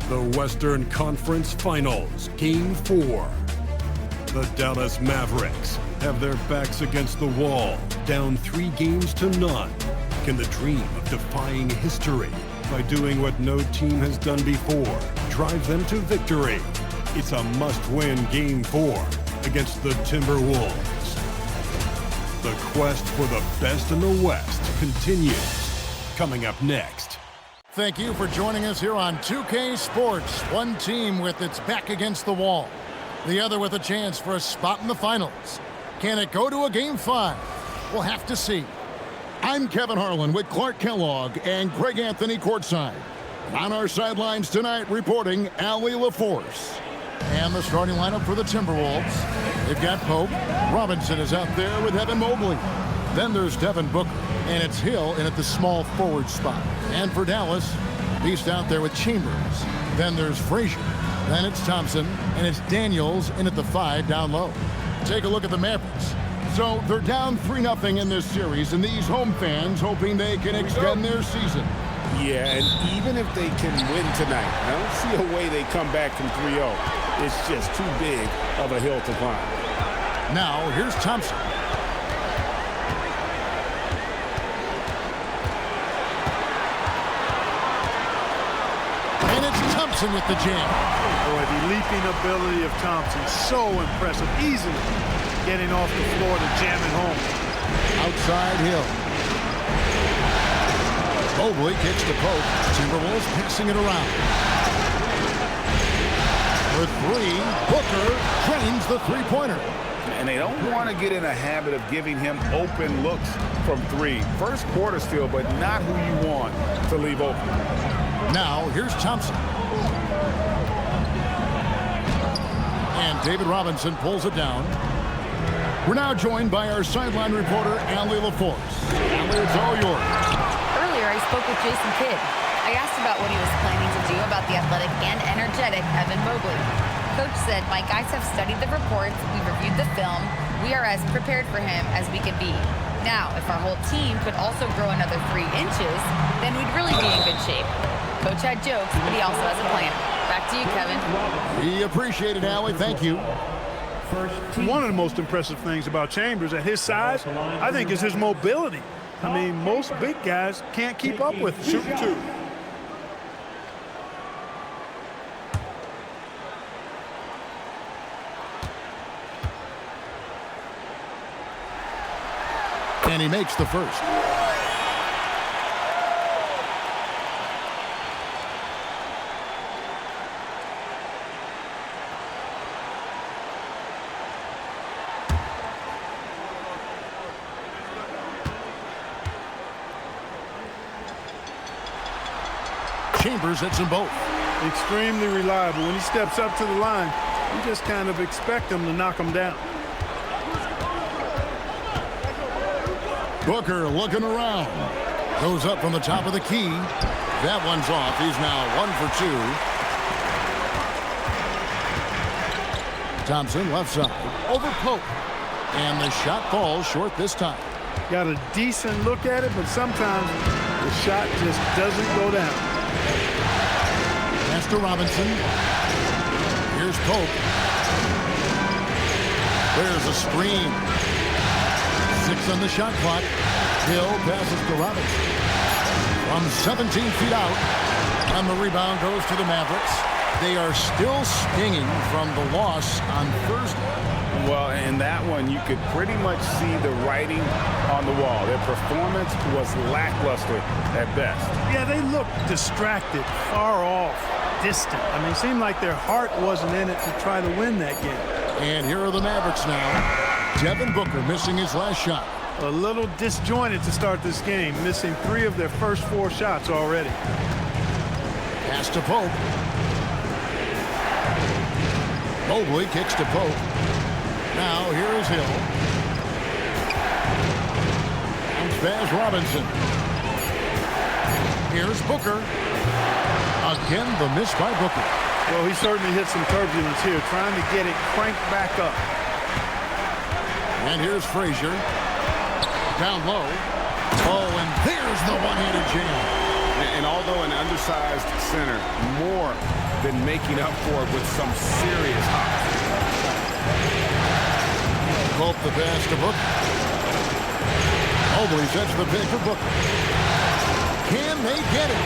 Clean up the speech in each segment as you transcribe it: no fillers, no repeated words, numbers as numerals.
The Western Conference Finals, Game 4. The Dallas Mavericks have their backs against the wall, down 3-0. Can the dream of defying history by doing what no team has done before drive them to victory? It's a must-win Game 4 against the Timberwolves. The quest for the best in the West continues. Coming up next. Thank you for joining us here on 2K Sports. One team with its back against the wall, the other with a chance for a spot in the finals. Can it go to a Game 5? We'll have to see. I'm Kevin Harlan with Clark Kellogg and Greg Anthony courtside. On our sidelines tonight, reporting Allie LaForce. And the starting lineup for the Timberwolves. They've got Pope. Robinson is out there with Evan Mobley. Then there's Devin Booker. And it's Hill in at the small forward spot. And for Dallas, Beast out there with Chambers. Then there's Frazier. Then it's Thompson. And it's Daniels in at the 5 down low. Take a look at the Mavericks. So they're down 3-0 in this series, and these home fans hoping they can extend their season. Yeah, and even if they can win tonight, I don't see a way they come back from 3-0. It's just too big of a hill to climb. Now, here's Thompson. And it's Thompson with the jam. Boy, the leaping ability of Thompson, so impressive. Easily getting off the floor to jam it home. Outside Hill. Mobley kicks to Pope. Timberwolves passing it around. For 3, Booker drains the three-pointer. And they don't want to get in a habit of giving him open looks from 3. First quarter still, but not who you want to leave open. Now, here's Thompson. And David Robinson pulls it down. We're now joined by our sideline reporter, Allie LaForce. Allie, it's all yours. Earlier, I spoke with Jason Kidd. I asked about what he was planning to do about the athletic and energetic Evan Mobley. Coach said, my guys have studied the reports, we've reviewed the film, we are as prepared for him as we could be. Now, if our whole team could also grow another 3 inches, then we'd really be in good shape. Coach had jokes, but he also has a plan. Back to you, Kevin. We appreciate it, Allie. Thank you. One of the most impressive things about Chambers at his size, I think, is his mobility. I mean, most big guys can't keep up with him. Shooting 2. And he makes the first. Chambers hits them both. Extremely reliable. When he steps up to the line, you just kind of expect him to knock him down. Booker looking around. Goes up from the top of the key. That one's off. He's now 1 for 2. Thompson left side. Over Pope. And the shot falls short this time. Got a decent look at it, but sometimes the shot just doesn't go down. Pass to Robinson. Here's Pope. There's a screen. 6 on the shot clock. Hill passes to Robinson. From 17 feet out. And the rebound goes to the Mavericks. They are still stinging from the loss on Thursday. Well, in that one, you could pretty much see the writing on the wall. Their performance was lackluster at best. Yeah, they looked distracted, far off, distant. I mean, it seemed like their heart wasn't in it to try to win that game. And here are the Mavericks now. Devin Booker missing his last shot. A little disjointed to start this game, missing 3 of their first 4 shots already. Pass to Pope. Mobley kicks to Pope. Now here is Hill. Bounce pass Robinson. Here's Booker. Again, the miss by Booker. Well, he certainly hit some turbulence here, trying to get it cranked back up. And here's Frazier. Down low. Oh, and there's the one-handed jam. And although an undersized center more than making up for it with some serious hops. Hope the pass to Booker. Mobley sets the pick for Booker. Can they get it?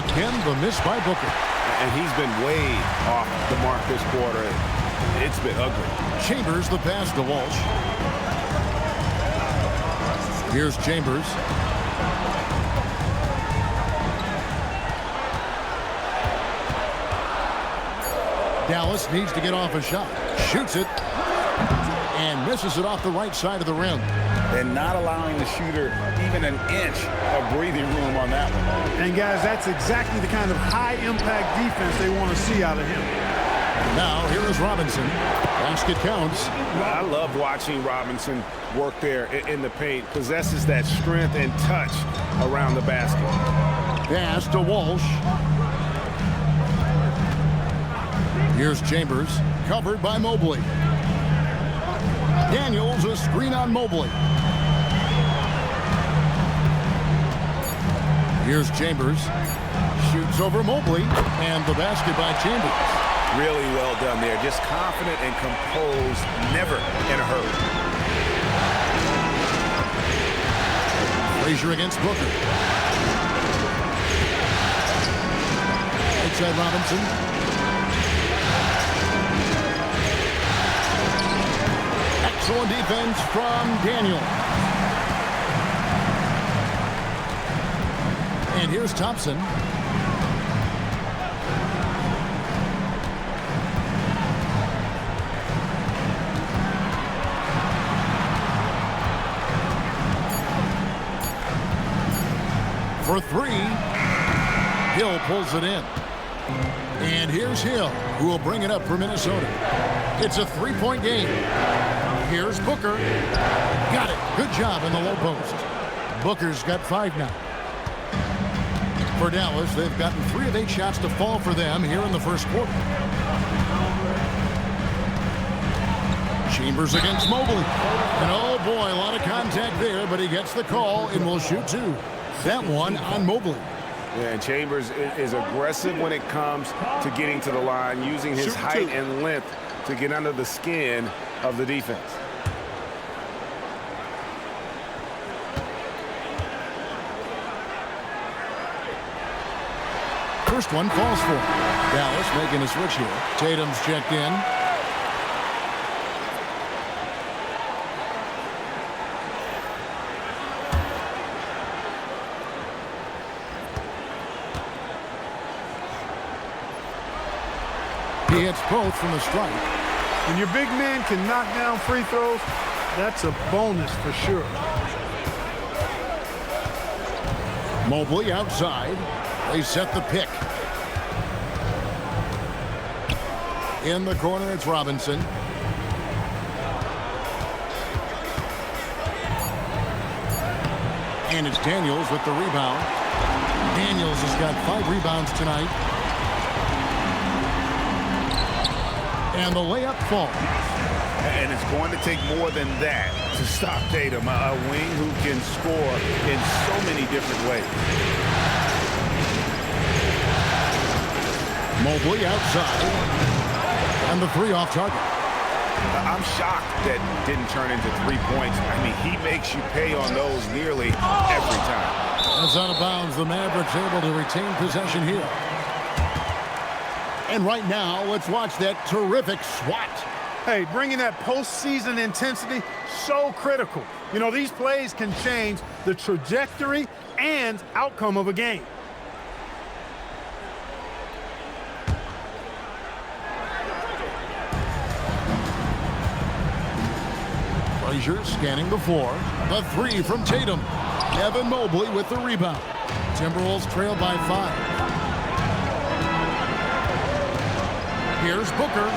Again, the miss by Booker. And he's been way off the mark this quarter. It's been ugly. Chambers the pass to Walsh. Here's Chambers. Dallas needs to get off a shot. Shoots it. And misses it off the right side of the rim. And not allowing the shooter even an inch of breathing room on that one. And, guys, that's exactly the kind of high-impact defense they want to see out of him. Now, here is Robinson. Basket counts. I love watching Robinson work there in the paint. Possesses that strength and touch around the basket. Pass to Walsh. Here's Chambers. Covered by Mobley. Daniels, a screen on Mobley. Here's Chambers. Shoots over Mobley. And the basket by Chambers. Really well done there. Just confident and composed. Never in a hurry. Frazier against Booker. Outside Robinson. Excellent defense from Daniel. And here's Thompson. For three. Hill pulls it in. And here's Hill, who will bring it up for Minnesota. It's a three-point game. Here's Booker. Got it. Good job in the low post. Booker's got 5 now. For Dallas, they've gotten 3 of 8 shots to fall for them here in the first quarter. Chambers against Mobley. And oh boy, a lot of contact there, but he gets the call and will shoot 2. That one on Mobley. Yeah, and Chambers is aggressive when it comes to getting to the line, using his height and length to get under the skin of the defense. First one falls for him. Dallas making a switch here. Tatum's checked in. He hits both from the strike. When your big man can knock down free throws, that's a bonus for sure. Mobley outside. They set the pick. In the corner, it's Robinson. And it's Daniels with the rebound. Daniels has got 5 rebounds tonight. And the layup falls. And it's going to take more than that to stop Tatum, a wing who can score in so many different ways. Mobley outside. And the 3 off target. I'm shocked that didn't turn into 3 points. I mean, he makes you pay on those nearly every time. That's out of bounds. The Mavericks able to retain possession here. And right now, let's watch that terrific swat. Hey, bringing that postseason intensity, so critical. You know, these plays can change the trajectory and outcome of a game. Frazier scanning the floor. The 3 from Tatum. Devin Mobley with the rebound. Timberwolves trail by 5. Here's Booker.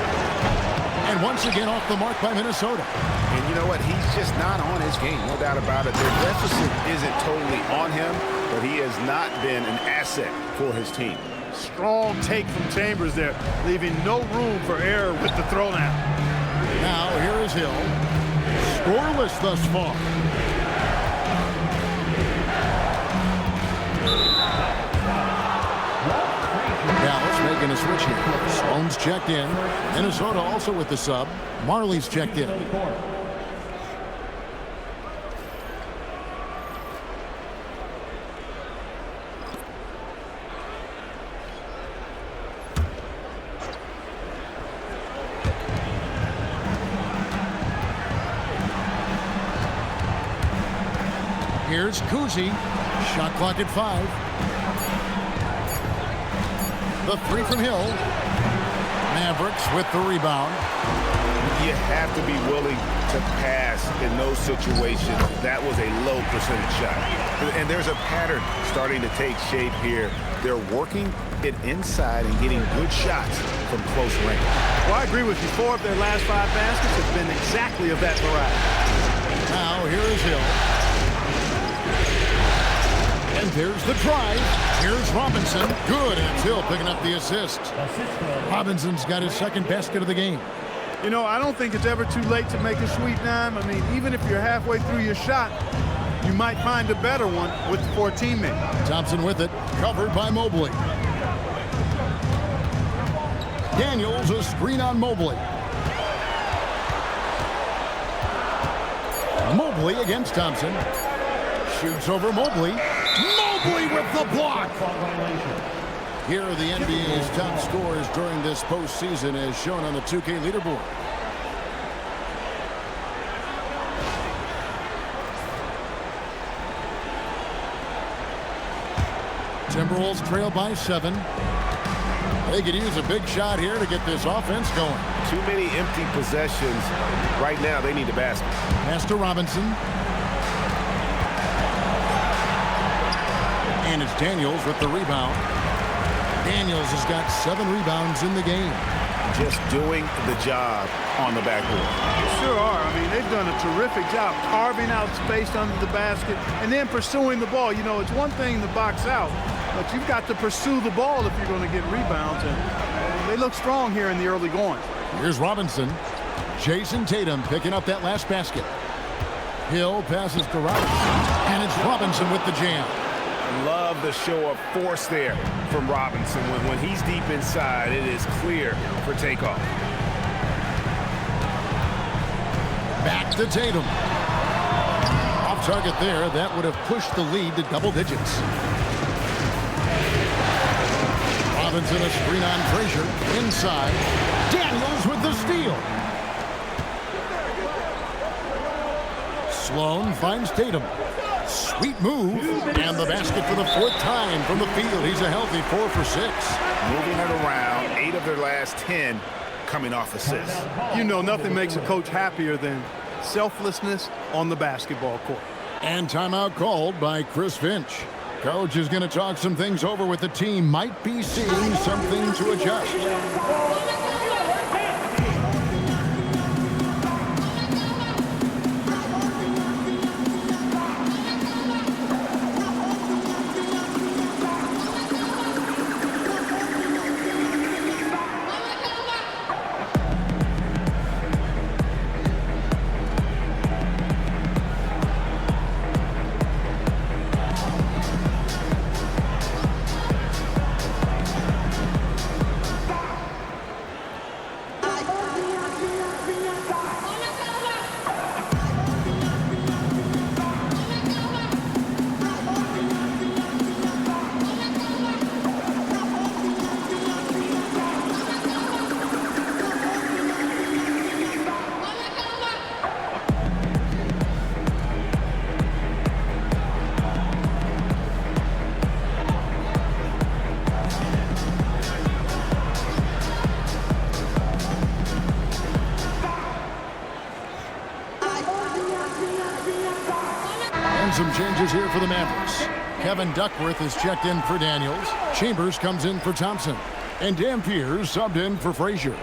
And once again off the mark by Minnesota. And you know what? He's just not on his game. No doubt about it. Their deficit isn't totally on him, but he has not been an asset for his team. Strong take from Chambers there, leaving no room for error with the throwdown. Now here is Hill. Scoreless thus far. going to switch here. Sloan's checked in. Minnesota also with the sub. Marley's checked in. Here's Cousy. Shot clock at 5. The three from Hill. Mavericks with the rebound. You have to be willing to pass in those situations. That was a low percentage shot. And there's a pattern starting to take shape here. They're working it inside and getting good shots from close range. Well, I agree with you. 4 of their last 5 baskets have been exactly of that variety. Now here is Hill. And there's the drive. Here's Robinson. Good, and it's Hill picking up the assist. Robinson's got his second basket of the game. You know, I don't think it's ever too late to make a sweet dime. I mean, even if you're halfway through your shot, you might find a better one for a teammate. Thompson with it, covered by Mobley. Daniels, a screen on Mobley. Mobley against Thompson. Shoots over Mobley. Mobley with the block. Here are the NBA's top scorers during this postseason as shown on the 2K leaderboard. Timberwolves trail by 7. They could use a big shot here to get this offense going. Too many empty possessions. Right now, they need a basket. Pass to Robinson. And it's Daniels with the rebound. Daniels has got 7 rebounds in the game. Just doing the job on the backboard. They sure are. I mean, they've done a terrific job carving out space under the basket and then pursuing the ball. You know, it's one thing to box out, but you've got to pursue the ball if you're going to get rebounds. And they look strong here in the early going. Here's Robinson. Jason Tatum picking up that last basket. Hill passes to Robinson. And it's Robinson with the jam. Love the show of force there from Robinson. When he's deep inside, it is clear for takeoff. Back to Tatum. Off target there. That would have pushed the lead to double digits. Robinson a screen on Frazier. Inside. Daniels with the steal. Sloan finds Tatum. Sweet move. And the basket for the 4th time from the field. He's a healthy 4 for 6. Moving it around. 8 of their last 10 coming off assists. You know, nothing makes a coach happier than selflessness on the basketball court. And timeout called by Chris Finch. Coach is going to talk some things over with the team. Might be seeing something to adjust. Some changes here for the Mavericks. Kevin Duckworth is checked in for Daniels. Chambers comes in for Thompson. And Dampier subbed in for Frazier.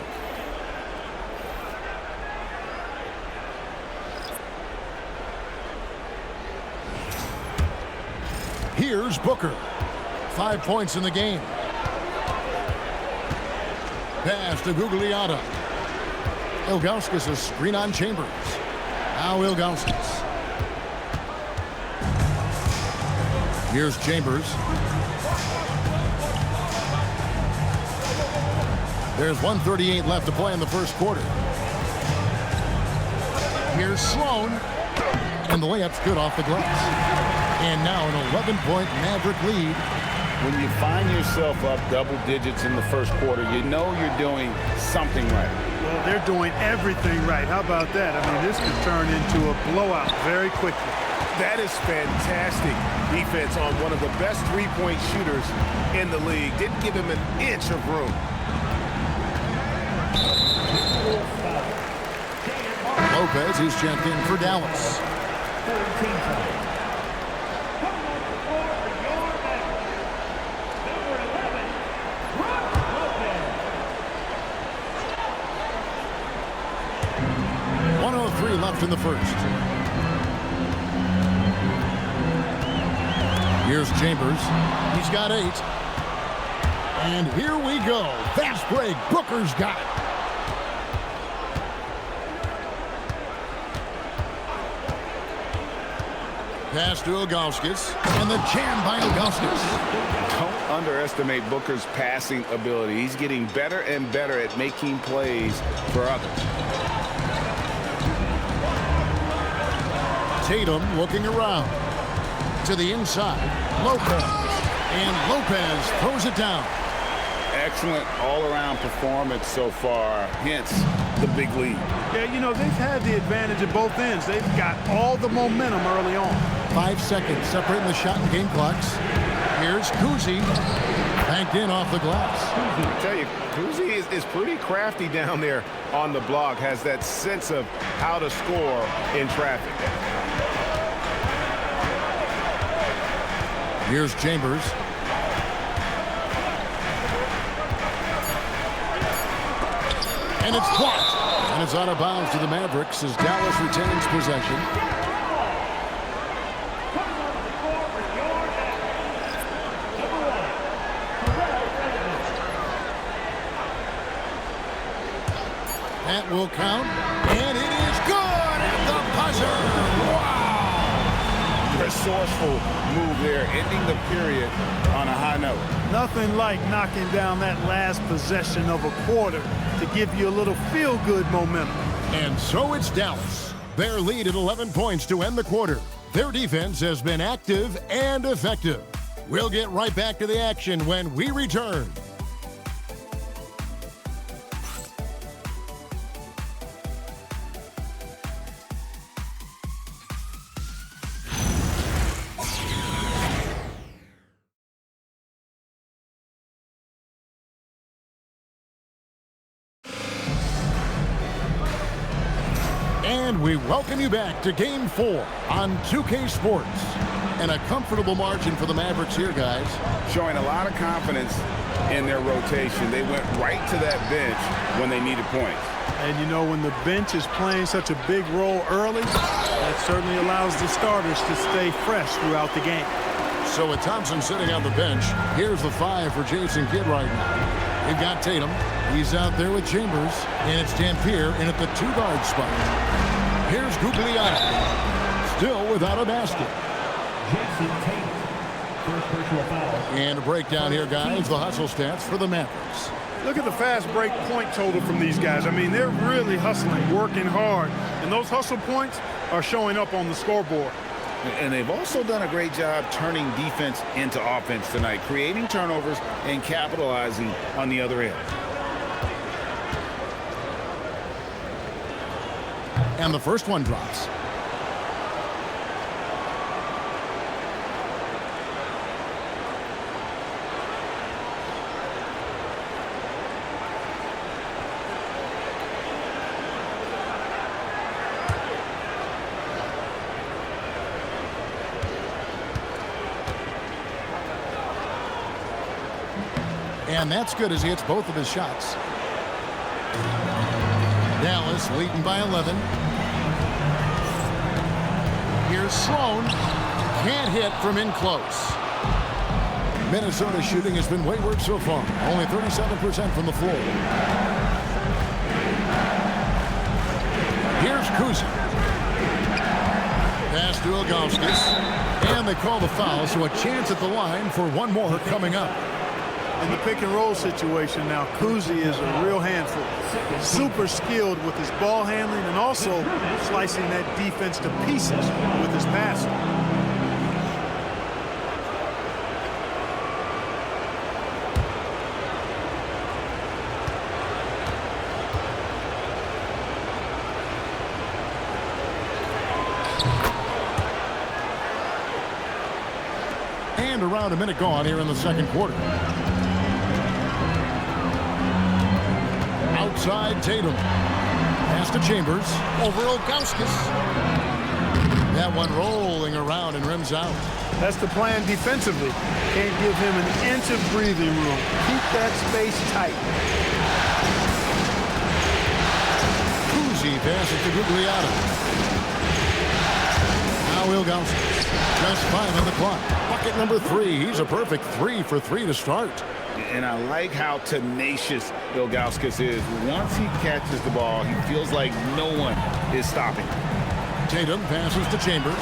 Here's Booker. 5 points in the game. Pass to Gugliotta. Ilgauskas a screen on Chambers. Now Ilgauskas. Here's Chambers. There's 1:38 left to play in the first quarter. Here's Sloan. And the layup's good off the glass. And now an 11-point Maverick lead. When you find yourself up double digits in the first quarter, you know you're doing something right. Well, they're doing everything right. How about that? I mean, this could turn into a blowout very quickly. That is fantastic defense on one of the best three-point shooters in the league. Didn't give him an inch of room. Lopez is checked in for Dallas. Left in the first. Here's Chambers. He's got 8. And here we go. Fast break. Booker's got it. Pass to Ilgauskas. And the jam by Ilgauskas. Don't underestimate Booker's passing ability. He's getting better and better at making plays for others. Tatum looking around to the inside. Lopez. And Lopez throws it down. Excellent all-around performance so far, hence the big lead. Yeah, you know, they've had the advantage at both ends. They've got all the momentum early on. 5 seconds separating the shot and game clocks. Here's Cousy. Banked in off the glass. I tell you, Cousy is pretty crafty down there on the block. Has that sense of how to score in traffic. Here's Chambers. And it's blocked. And it's out of bounds to the Mavericks as Dallas retains possession. That will count. And it is good at the buzzer. Wow. Resourceful move there, ending the period on a high note. Nothing like knocking down that last possession of a quarter to give you a little feel-good momentum. And so it's Dallas. Their lead at 11 points to end the quarter. Their defense has been active and effective. We'll get right back to the action when we return. And we welcome you back to Game 4 on 2K Sports. And a comfortable margin for the Mavericks here, guys. Showing a lot of confidence in their rotation. They went right to that bench when they needed points. And you know, when the bench is playing such a big role early, that certainly allows the starters to stay fresh throughout the game. So with Thompson sitting on the bench, here's the 5 for Jason Kidd right now. We've got Tatum. He's out there with Chambers. And it's Dampier in at the 2-guard spot. Here's Gugliotta. Still without a basket. And a breakdown here, guys. The hustle stats for the Mavericks. Look at the fast break point total from these guys. I mean, they're really hustling, working hard. And those hustle points are showing up on the scoreboard. And they've also done a great job turning defense into offense tonight, creating turnovers and capitalizing on the other end. And the first one drops. And that's good as he hits both of his shots. Dallas leading by 11. Here's Sloan. Can't hit from in close. Minnesota shooting has been wayward so far. Only 37% from the floor. Here's Cousy. Pass to Ilgauskas. And they call the foul, so a chance at the line for one more coming up. In the pick and roll situation now, Cousy is a real handful. Super skilled with his ball handling and also slicing that defense to pieces with his passing. And around a minute gone here in the second quarter. Outside Tatum. Pass to Chambers. Over Ilgauskas. That one rolling around and rims out. That's the plan defensively. Can't give him an inch of breathing room. Keep that space tight. Cousy passes to Gugliotta. Now Ilgauskas. Just 5 on the clock. Bucket number 3. He's a perfect 3 for 3 to start. And I like how tenacious Ilgauskas is. Once he catches the ball, he feels like no one is stopping him. Tatum passes to Chambers.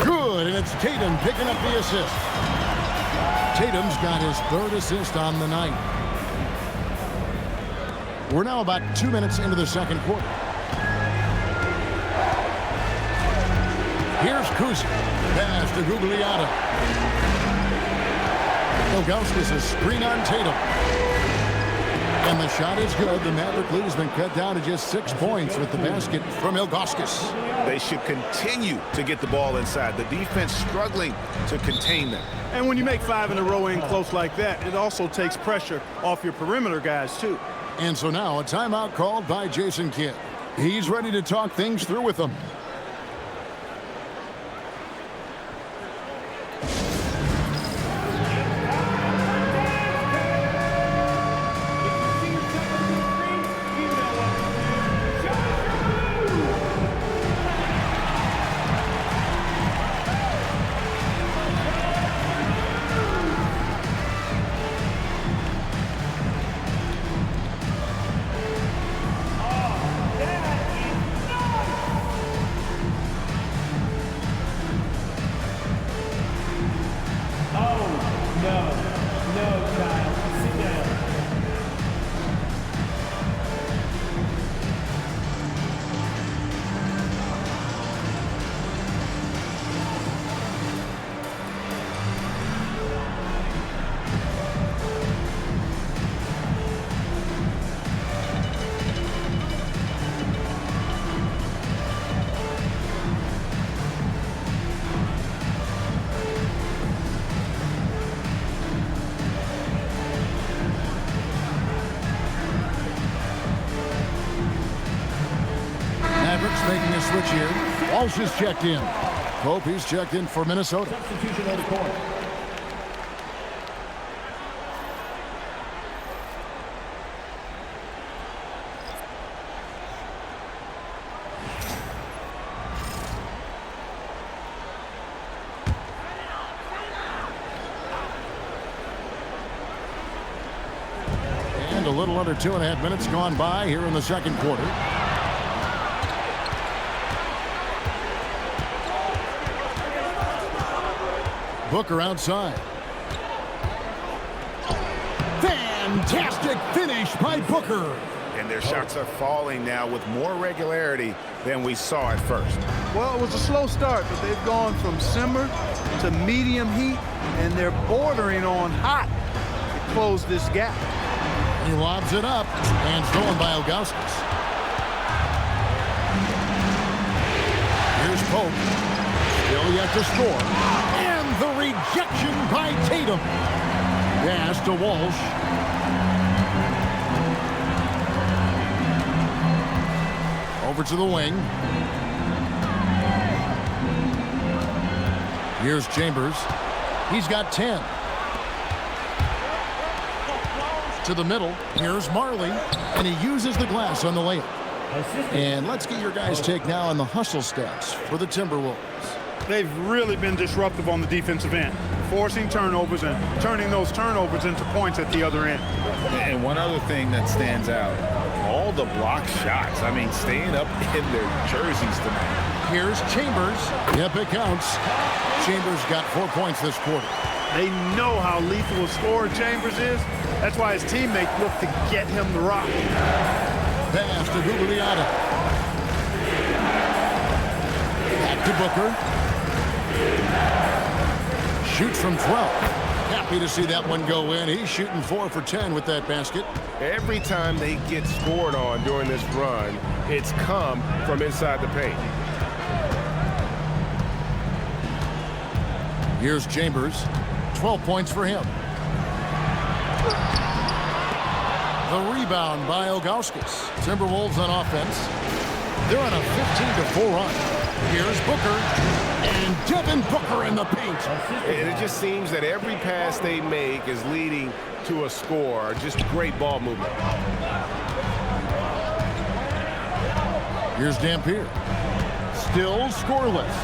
Good, and it's Tatum picking up the assist. Tatum's got his 3rd assist on the night. We're now about 2 minutes into the second quarter. Here's Cousy. Pass to Gugliotta. Ilgauskas a screen on Tatum. And the shot is good. The Maverick lead has been cut down to just 6 points with the basket from Ilgauskas. They should continue to get the ball inside. The defense struggling to contain them. And when you make 5 in a row in close like that, it also takes pressure off your perimeter guys, too. And so now a timeout called by Jason Kidd. He's ready to talk things through with them. Making a switch here. Walsh is checked in. Pope, he's checked in for Minnesota. Substitution on the court. And a little under 2.5 minutes gone by here in the second quarter. Booker outside. Fantastic finish by Booker. And their shots are falling now with more regularity than we saw at first. Well, it was a slow start, but they've gone from simmer to medium heat, and they're bordering on hot to close this gap. He lobs it up, and stolen by Ilgauskas. Here's Pope. Still yet to score. The rejection by Tatum. Pass to Walsh. Over to the wing. Here's Chambers. He's got 10. To the middle. Here's Marley. And he uses the glass on the layup. And let's get your guys' take now on the hustle stats for the Timberwolves. They've really been disruptive on the defensive end, forcing turnovers and turning those turnovers into points at the other end. And one other thing that stands out, all the block shots. I mean, staying up in their jerseys tonight. Here's Chambers. Yep, it counts. Chambers got 4 points this quarter. They know how lethal a scorer Chambers is. That's why his teammates look to get him the rock. Pass to Gugliotta. Back to Booker. Shoots from 12. Happy to see that one go in. He's shooting 4 for 10 with that basket. Every time they get scored on during this run, it's come from inside the paint. Here's Chambers. 12 points for him. The rebound by Ilgauskas. Timberwolves on offense. They're on a 15-4 run. Here's Booker. And Devin Booker in the paint. And it just seems that every pass they make is leading to a score. Just great ball movement. Here's Dampier. Still scoreless.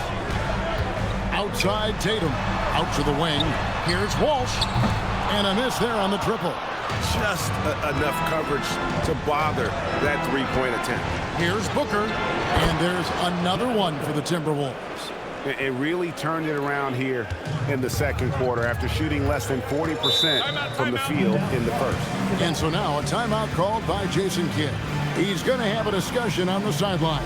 Outside Tatum. Out to the wing. Here's Walsh. And a miss there on the triple. Just enough coverage to bother that three-point attempt. Here's Booker. And there's another one for the Timberwolves. It really turned it around here in the second quarter after shooting less than 40% from the field in the first. And so now a timeout called by Jason Kidd. He's going to have a discussion on the sideline.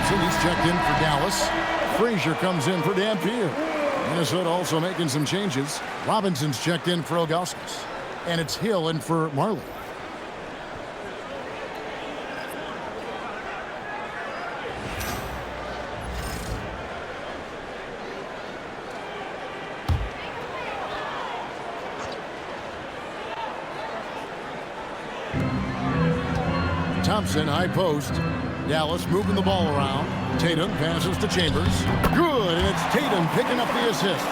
He's checked in for Dallas. Frazier comes in for Dampier. Minnesota also making some changes. Robinson's checked in for Ilgauskas. And it's Hill in for Marley. Thompson, high post. Dallas moving the ball around. Tatum passes to Chambers. Good, and it's Tatum picking up the assist.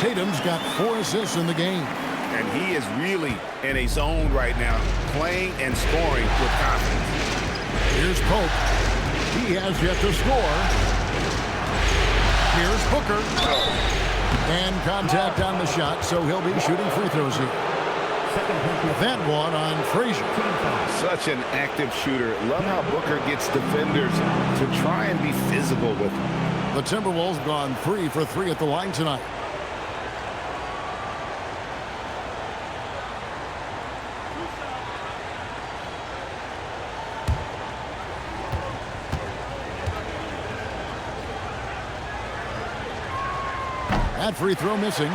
Tatum's got 4 assists in the game. And he is really in a zone right now, playing and scoring with confidence. Here's Pope. He has yet to score. Here's Booker. And contact on the shot, so he'll be shooting free throws here. That one on Frazier. Such an active shooter. Love how Booker gets defenders to try and be physical with him. The Timberwolves gone 3 for 3 at the line tonight. That free throw missing.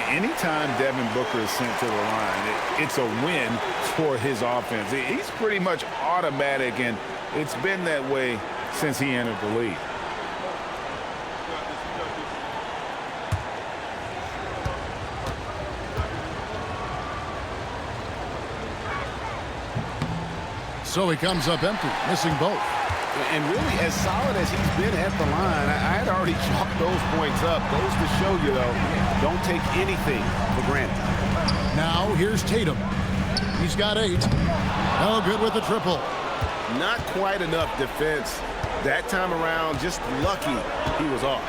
Anytime Devin Booker is sent to the line, it's a win for his offense. He's pretty much automatic, and it's been that way since he entered the league. So he comes up empty, missing both. And really, as solid as he's been at the line, I had already chalked those points up. Goes to show you, though, don't take anything for granted. Now here's Tatum. He's got 8. No good with the triple. Not quite enough defense that time around. Just lucky he was off.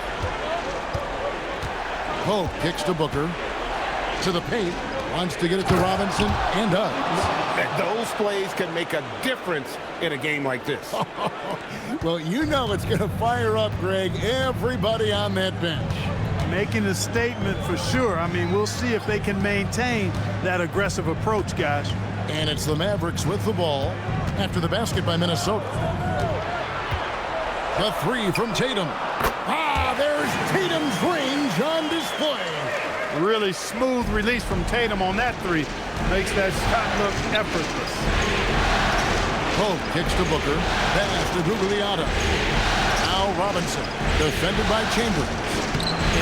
Pope kicks to Booker. To the paint. Wants to get it to Robinson and does. Those plays can make a difference in a game like this. Well, you know it's going to fire up, Greg, everybody on that bench. Making a statement for sure. I mean, we'll see if they can maintain that aggressive approach, guys. And it's the Mavericks with the ball after the basket by Minnesota. The three from Tatum. There's Tatum's range on display. Really smooth release from Tatum on that three. Makes that shot look effortless. Pope kicks to Booker. Pass to Gugliotta. Now Robinson, defended by Chambers.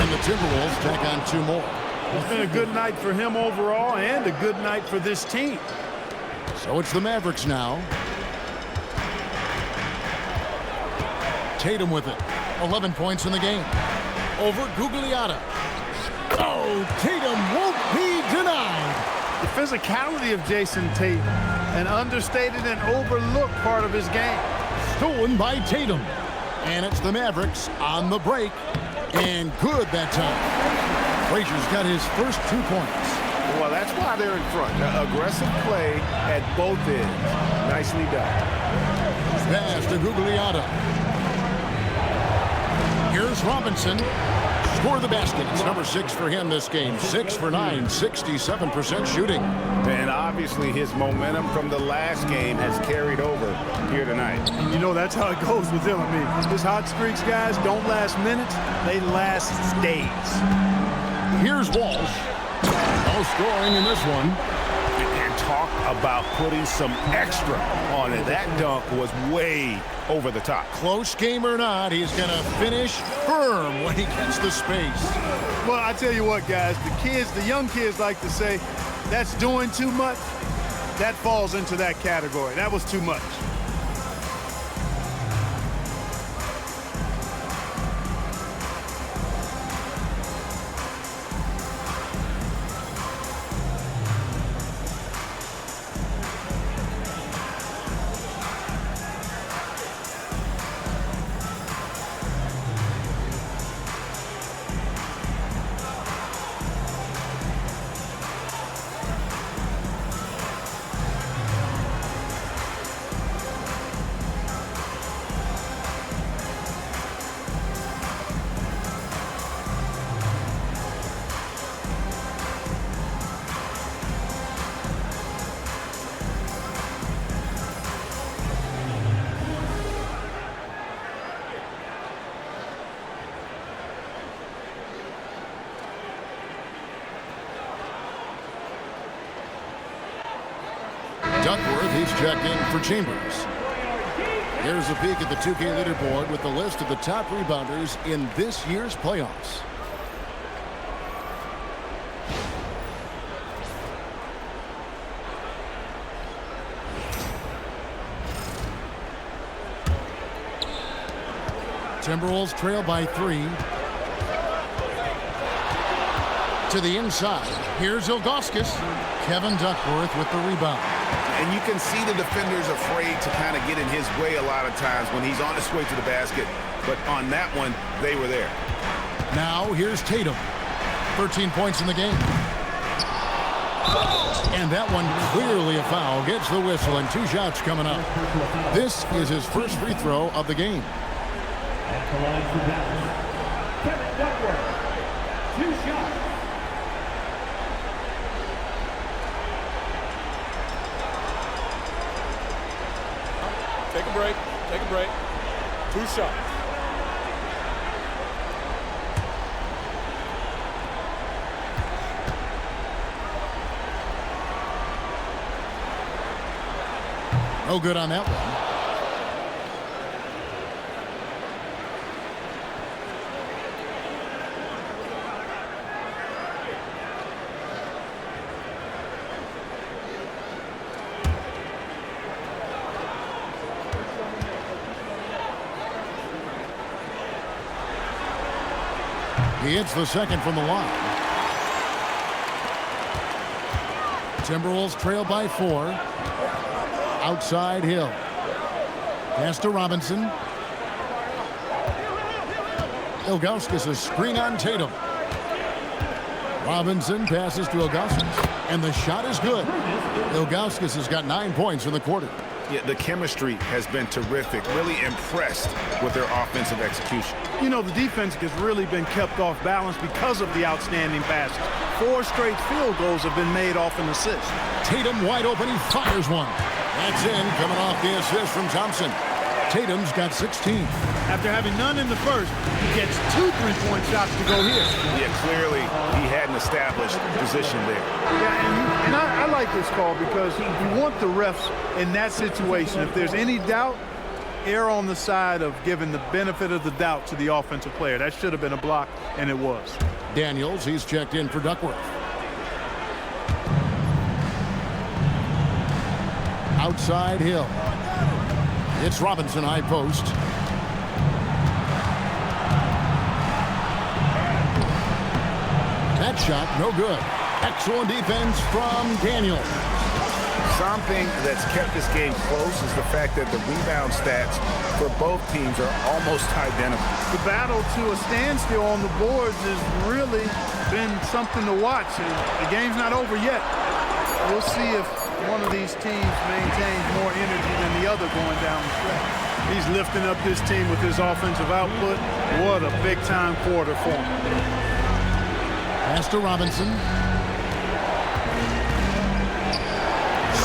And the Timberwolves tack on two more. It's been a good night for him overall and a good night for this team. So it's the Mavericks now. Tatum with it. 11 points in the game. Over Gugliotta. Oh, Tatum won't be denied. The physicality of Jason Tatum, an understated and overlooked part of his game. Stolen by Tatum. And it's the Mavericks on the break. And good that time. Frazier's got his first 2 points. Well, that's why they're in front. Aggressive play at both ends. Nicely done. Pass to Gugliotta. Here's Robinson. Score the basket. It's number 6 for him this game. 6 for 9, 67% shooting. And obviously his momentum from the last game has carried over here tonight. And you know that's how it goes with him. I mean, his hot streaks, guys, don't last minutes. They last days. Here's Walsh. No scoring in this one. And talk about putting some extra on it. That dunk was way over the top. Close game or not, he's going to finish firm when he gets the space. Well, I tell you what, guys, the young kids like to say, that's doing too much. That falls into that category. That was too much. Duckworth, he's checked in for Chambers. Here's a peek at the 2K leaderboard with the list of the top rebounders in this year's playoffs. Timberwolves trail by 3. To the inside. Here's Ilgauskas. Kevin Duckworth with the rebound. And you can see the defenders afraid to kind of get in his way a lot of times when he's on his way to the basket. But on that one, they were there. Now here's Tatum. 13 points in the game. And that one clearly a foul. Gets the whistle and 2 shots coming up. This is his first free throw of the game. At the line for Dallas, Kevin Duckworth, 2 shots. Take a break. Take a break. 2 shots. No good on that one. He hits the second from the line. Timberwolves trail by 4. Outside Hill. Pass to Robinson. Ilgauskas a screen on Tatum. Robinson passes to Ilgauskas. And the shot is good. Ilgauskas has got 9 points in the quarter. Yeah, the chemistry has been terrific. Really impressed with their offensive execution. You know, the defense has really been kept off balance because of the outstanding passes. 4 straight field goals have been made off an assist. Tatum wide open. He fires one. That's in, coming off the assist from Thompson. Tatum's got 16. After having none in the first, he gets 2 3-point shots to go here. Yeah, clearly he had an established position there. Yeah, and I like this call because you want the refs in that situation. If there's any doubt, err on the side of giving the benefit of the doubt to the offensive player. That should have been a block, and it was. Daniels, he's checked in for Duckworth. Outside Hill. It's Robinson, high post. That shot, no good. Excellent defense from Daniels. Something that's kept this game close is the fact that the rebound stats for both teams are almost identical. The battle to a standstill on the boards has really been something to watch. And the game's not over yet. We'll see if one of these teams maintains more energy than the other going down the stretch. He's lifting up this team with his offensive output. What a big-time quarter for him. Pass to Robinson.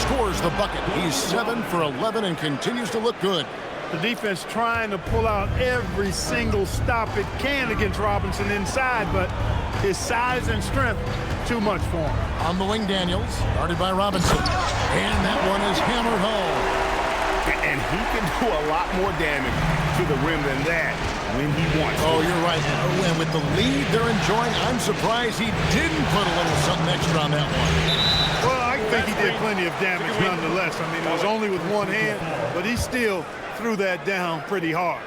Scores the bucket. He's 7 for 11 and continues to look good. The defense trying to pull out every single stop it can against Robinson inside, but his size and strength, too much for him. On the wing, Daniels, guarded by Robinson. And that one is hammered home. And he can do a lot more damage to the rim than that when he wants to. Oh, you're right. And with the lead they're enjoying, I'm surprised he didn't put a little something extra on that one. Well, I think he did plenty of damage nonetheless. I mean, it was only with one hand, but he still threw that down pretty hard.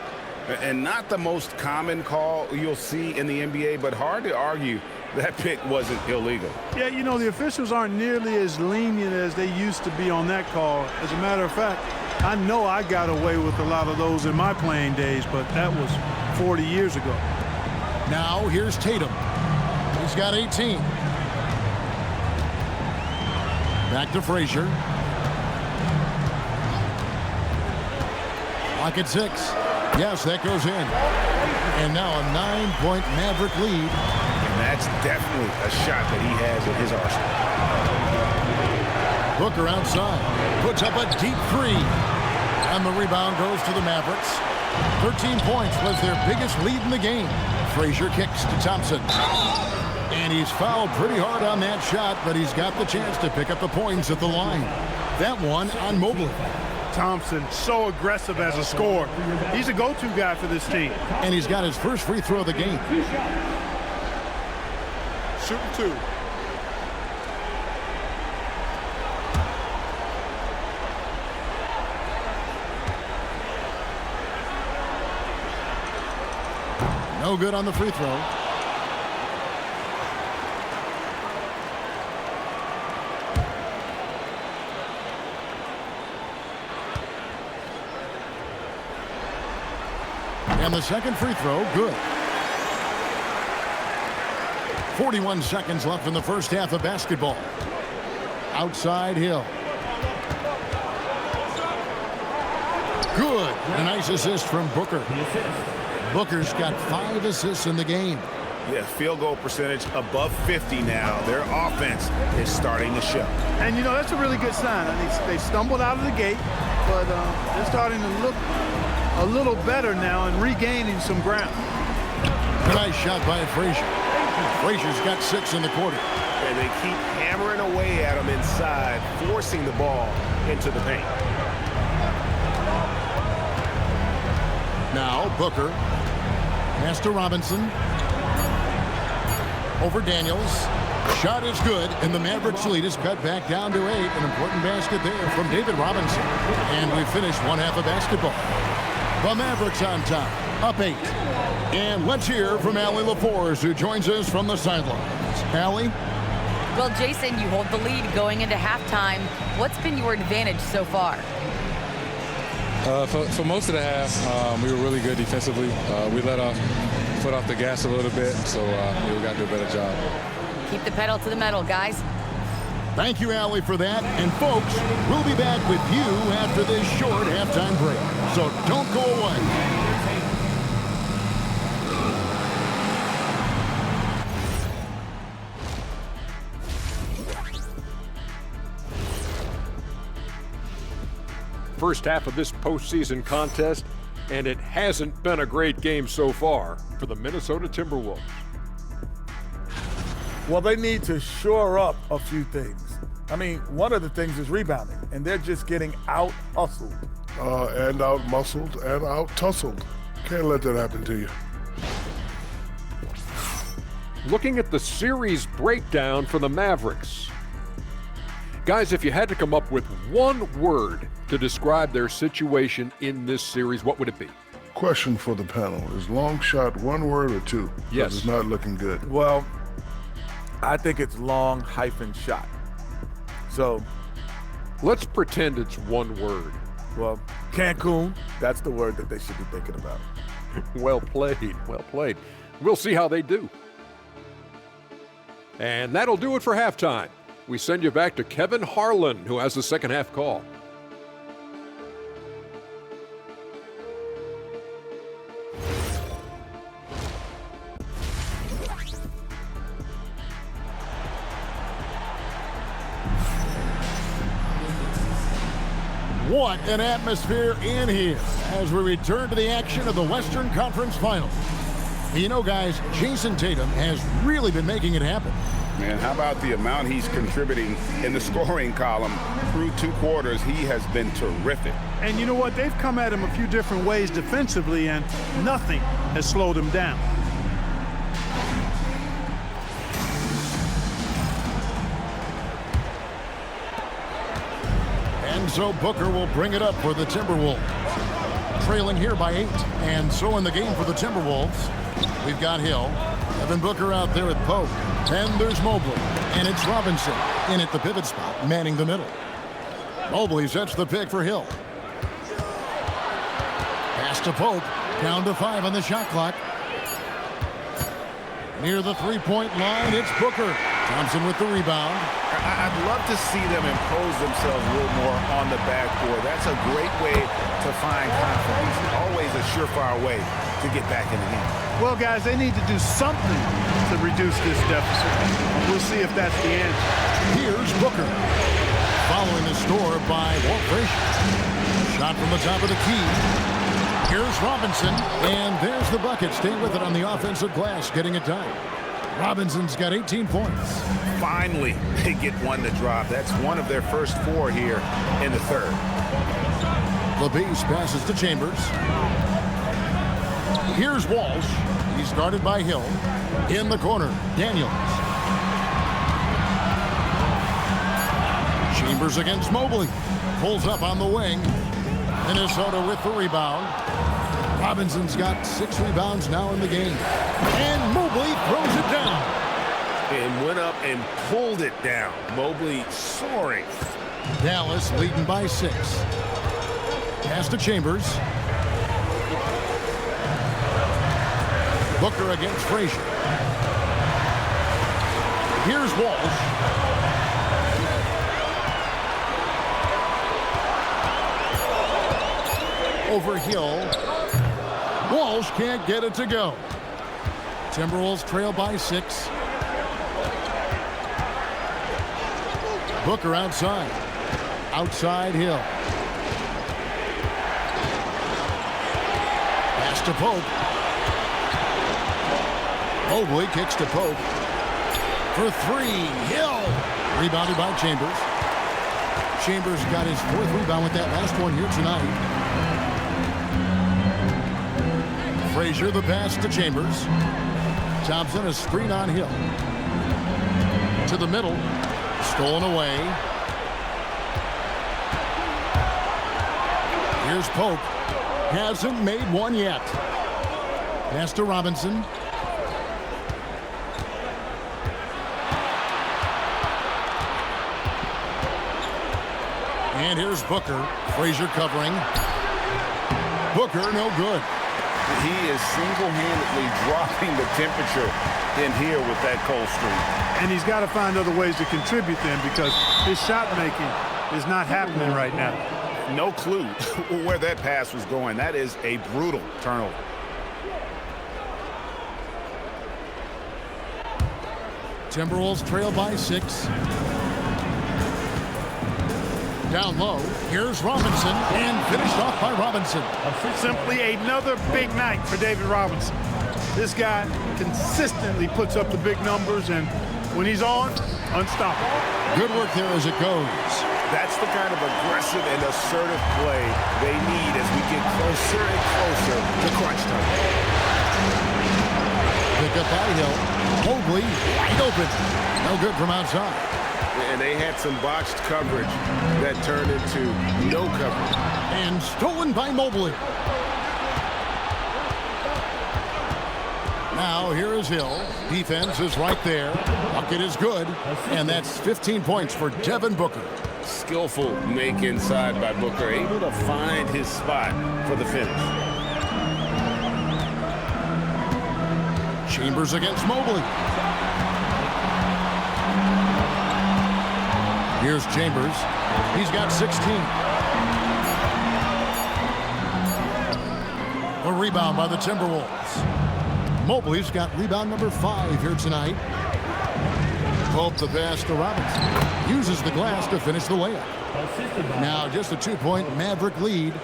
And not the most common call you'll see in the NBA, but hard to argue that pick wasn't illegal. Yeah, you know, the officials aren't nearly as lenient as they used to be on that call. As a matter of fact, I know I got away with a lot of those in my playing days, but that was 40 years ago. Now here's Tatum. He's got 18. Back to Frazier. Clock at 6. Yes, that goes in. And now a 9-point Maverick lead. And that's definitely a shot that he has in his arsenal. Booker outside. Puts up a deep 3. And the rebound goes to the Mavericks. 13 points was their biggest lead in the game. Frazier kicks to Thompson. And he's fouled pretty hard on that shot, but he's got the chance to pick up the points at the line. That one on Mobley. Thompson, so aggressive as a scorer. He's a go-to guy for this team. And he's got his first free throw of the game. Shooting 2. No good on the free throw. And the second free throw, good. 41 seconds left in the first half of basketball. Outside Hill. Good. A nice assist from Booker. Booker's got 5 assists in the game. Yeah, field goal percentage above 50 now. Their offense is starting to show. And, you know, that's a really good sign. I mean, they stumbled out of the gate, but they're starting to look a little better now and regaining some ground. Nice shot by Frazier. Frazier's got 6 in the quarter. And they keep hammering away at him inside, forcing the ball into the paint. Now Booker. Pass to Robinson. Over Daniels. Shot is good, and the Mavericks lead is cut back down to 8. An important basket there from David Robinson. And we finish one half of basketball. The Mavericks on top, up 8. And let's hear from Allie LaForce, who joins us from the sidelines. Allie? Well, Jason, you hold the lead going into halftime. What's been your advantage so far? For most of the half, we were really good defensively. We let our foot off the gas a little bit, so we got to do a better job. Keep the pedal to the metal, guys. Thank you, Allie, for that. And, folks, we'll be back with you after this short halftime break. So don't go away. First half of this postseason contest, and it hasn't been a great game so far for the Minnesota Timberwolves. Well, they need to shore up a few things. I mean, one of the things is rebounding, and they're just getting out-hustled. And out-muscled and out-tussled. Can't let that happen to you. Looking at the series breakdown for the Mavericks. Guys, if you had to come up with one word to describe their situation in this series, what would it be? Question for the panel. Is long shot one word or two? Yes. It's not looking good. Well, I think it's long-shot. So, let's pretend it's one word. Well, Cancun, that's the word that they should be thinking about. Well played, well played. We'll see how they do. And that'll do it for halftime. We send you back to Kevin Harlan, who has the second half call. What an atmosphere in here as we return to the action of the Western Conference Finals. You know, guys, Jason Tatum has really been making it happen. Man, how about the amount he's contributing in the scoring column through 2 quarters? He has been terrific. And you know what? They've come at him a few different ways defensively, and nothing has slowed him down. And so Booker will bring it up for the Timberwolves. Trailing here by 8. And so in the game for the Timberwolves, we've got Hill. Devin Booker out there at Pope. And there's Mobley. And it's Robinson in at the pivot spot, manning the middle. Mobley sets the pick for Hill. Pass to Pope. Down to 5 on the shot clock. Near the three-point line, it's Booker. Thompson with the rebound. I'd love to see them impose themselves a little more on the backboard. That's a great way to find confidence. Always a surefire way to get back in the game. Well, guys, they need to do something to reduce this deficit. We'll see if that's the answer. Here's Booker. Following the score by Walt Frazier. Shot from the top of the key. Here's Robinson, and there's the bucket. Stay with it on the offensive glass, getting it done. Robinson's got 18 points. Finally, they get one to drop. That's one of their first 4 here in the third. LaBeouf passes to Chambers. Here's Walsh. He's guarded by Hill. In the corner, Daniels. Chambers against Mobley. Pulls up on the wing. Minnesota with the rebound. Robinson's got 6 rebounds now in the game. And Mobley throws it down. And went up and pulled it down. Mobley soaring. Dallas leading by 6. Pass to Chambers. Booker against Frazier. Here's Walsh. Over Hill. Walsh can't get it to go. Timberwolves trail by 6. Booker outside. Outside Hill. Pass to Pope. Mobley kicks to Pope. For 3. Hill. Rebounded by Chambers. Chambers got his 4th rebound with that last one here tonight. Frazier the pass to Chambers. Thompson a screen on Hill. To the middle. Stolen away. Here's Pope. Hasn't made one yet. Pass to Robinson. And here's Booker. Frazier covering. Booker no good. He is single-handedly dropping the temperature in here with that cold streak. And he's got to find other ways to contribute then, because his shot making is not happening right now. No clue where that pass was going. That is a brutal turnover. Timberwolves trail by 6. Down low, here's Robinson, and finished off by Robinson. Simply another big night for David Robinson. This guy consistently puts up the big numbers, and when he's on, unstoppable. Good work there as it goes. That's the kind of aggressive and assertive play they need as we get closer and closer to crunch time. Pick up by Hill. Mobley wide open. No good from outside. And they had some botched coverage that turned into no coverage. And stolen by Mobley. Now here is Hill. Defense is right there. Bucket is good. And that's 15 points for Devin Booker. Skillful make inside by Booker, able to find his spot for the finish. Chambers against Mobley. Here's Chambers. He's got 16. A rebound by the Timberwolves. Mobley's got rebound number 5 here tonight. Hope the pass to Robinson. Uses the glass to finish the layup. Now just a 2-point Maverick lead.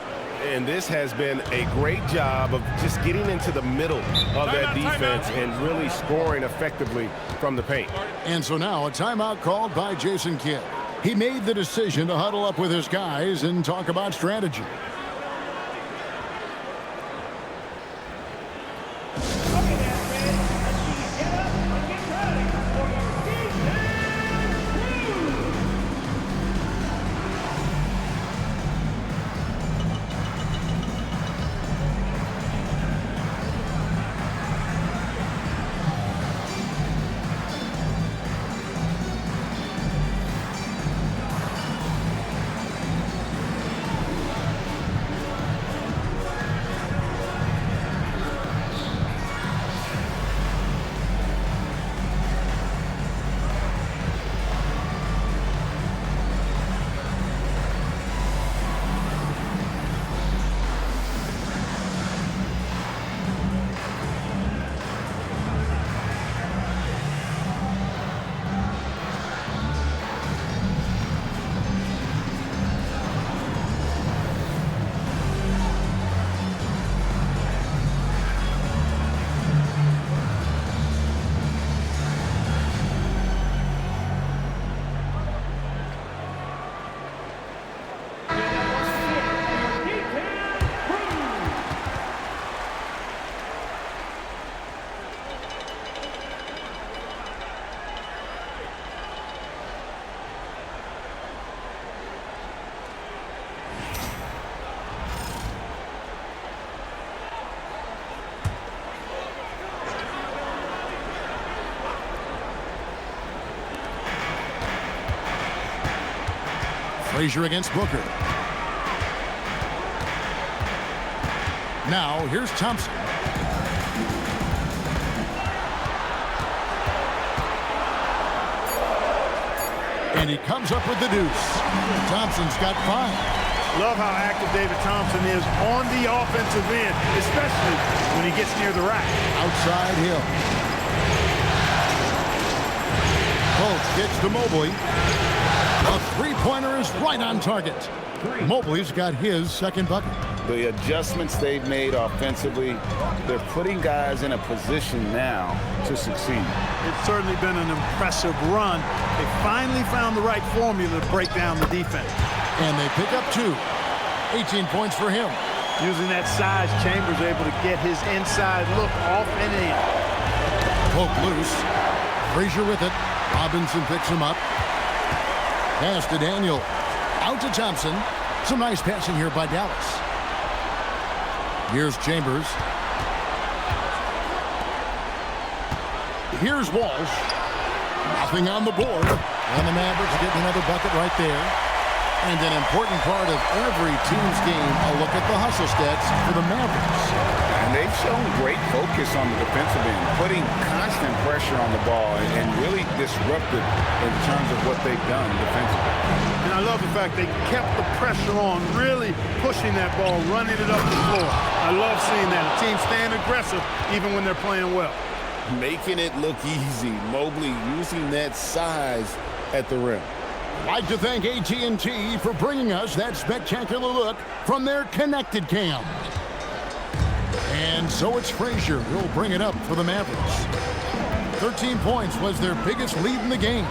And this has been a great job of just getting into the middle of that defense and really scoring effectively from the paint. And so now a timeout called by Jason Kidd. He made the decision to huddle up with his guys and talk about strategy. Frazier against Booker. Now here's Thompson. And he comes up with the deuce. Thompson's got 5. Love how active David Thompson is on the offensive end, especially when he gets near the rack. Outside Hill. Both gets to Mobley. A 3-pointer is right on target. Mobley's got his second bucket. The adjustments they've made offensively, they're putting guys in a position now to succeed. It's certainly been an impressive run. They finally found the right formula to break down the defense. And they pick up 2. 18 points for him. Using that size, Chambers able to get his inside look off and in. Poke loose. Frazier with it. Robinson picks him up. Pass to Daniel. Out to Thompson. Some nice passing here by Dallas. Here's Chambers. Here's Walsh. Nothing on the board. And the Mavericks getting another bucket right there. And an important part of every team's game, a look at the hustle stats for the Mavericks. And they've shown great focus on the defensive end, putting constant pressure on the ball and really disruptive in terms of what they've done defensively. And I love the fact they kept the pressure on, really pushing that ball, running it up the floor. I love seeing that. A team staying aggressive even when they're playing well. Making it look easy. Mobley using that size at the rim. I'd like to thank AT&T for bringing us that spectacular look from their connected cam. And so it's Frazier who'll bring it up for the Mavericks. 13 points was their biggest lead in the game.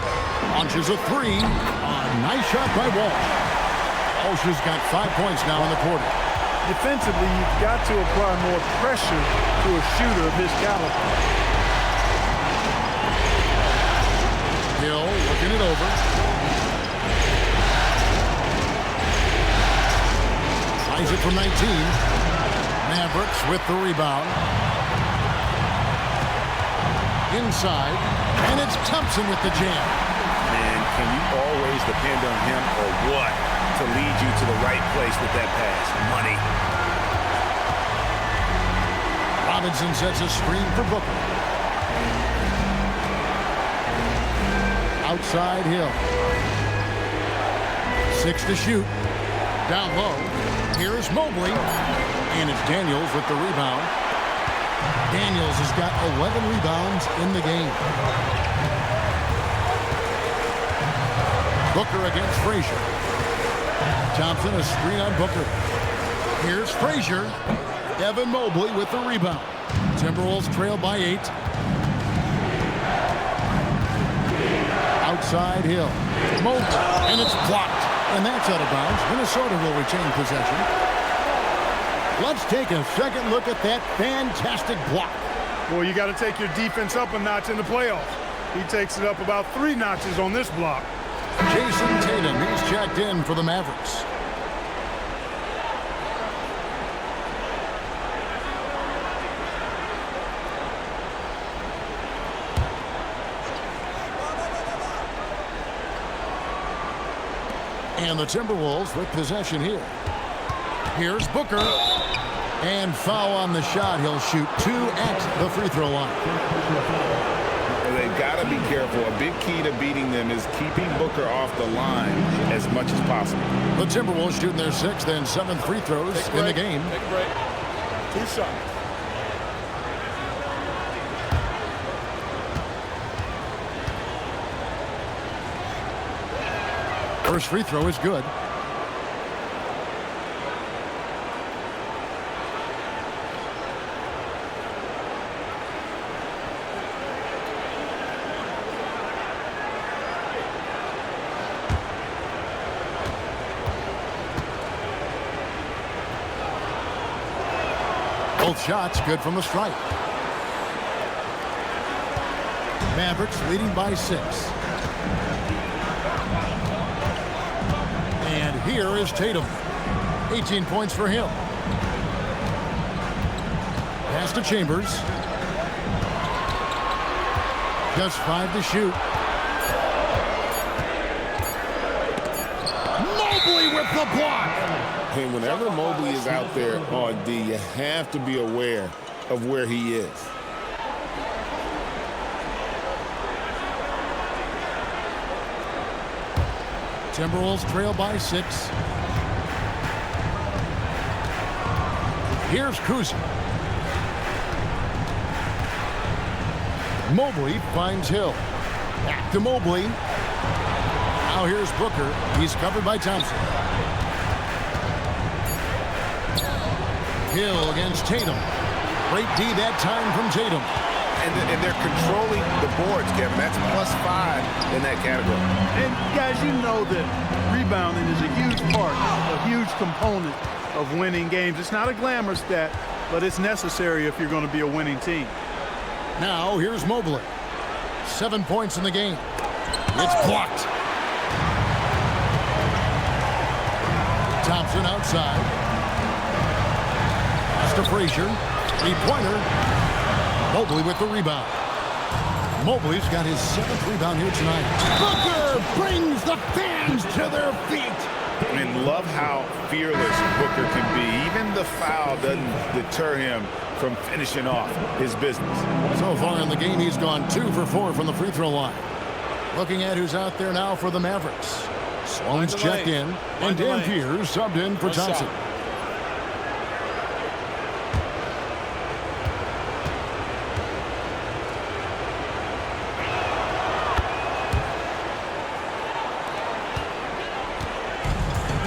Launches a three. A nice shot by Walsh. Walsh has got 5 points now in the quarter. Defensively, you've got to apply more pressure to a shooter of his caliber. Hill looking it over. Tries it from 19. Mavericks with the rebound. Inside. And it's Thompson with the jam. And can you always depend on him or what to lead you to the right place with that pass? Money. Robinson sets a screen for Booker. Outside Hill. 6 to shoot. Down low. Here's Mobley. And it's Daniels with the rebound. Daniels has got 11 rebounds in the game. Booker against Frazier. Thompson a screen on Booker. Here's Frazier. Devin Mobley with the rebound. Timberwolves trail by 8. Outside Hill. Mobley. And it's blocked. And that's out of bounds. Minnesota will retain possession. Let's take a second look at that fantastic block. Well, you got to take your defense up a notch in the playoffs. He takes it up about 3 notches on this block. Jason Tatum, he's checked in for the Mavericks. And the Timberwolves with possession here. Here's Booker. And foul on the shot. He'll shoot 2 at the free throw line. They've got to be careful. A big key to beating them is keeping Booker off the line as much as possible. The Timberwolves shooting their 6th and 7th free throws in the game. Take a break. 2 shots. First free throw is good. Both shots good from the stripe. Mavericks leading by 6. And here is Tatum. 18 points for him. Pass to Chambers. Just 5 to shoot. Mobley with the block. And whenever Mobley is out there on D, you have to be aware of where he is. Timberwolves trail by 6. Here's Cousy. Mobley finds Hill. Back to Mobley. Now here's Booker. He's covered by Thompson. Hill against Tatum. Great D that time from Tatum. And they're controlling the boards, Kevin. That's +5 in that category. And guys, you know that rebounding is a huge part, a huge component of winning games. It's not a glamour stat, but it's necessary if you're going to be a winning team. Now here's Mobley. 7 points in the game. It's blocked. Thompson outside. Pass to Frazier. 3-pointer. Mobley with the rebound. Mobley's got his 7th rebound here tonight. Booker brings the fans to their feet. And love how fearless Booker can be. Even the foul doesn't deter him from finishing off his business. So far in the game, he's gone 2 for 4 from the free throw line. Looking at who's out there now for the Mavericks. Sloan's checked in, and Dan Pierce subbed in for Thompson.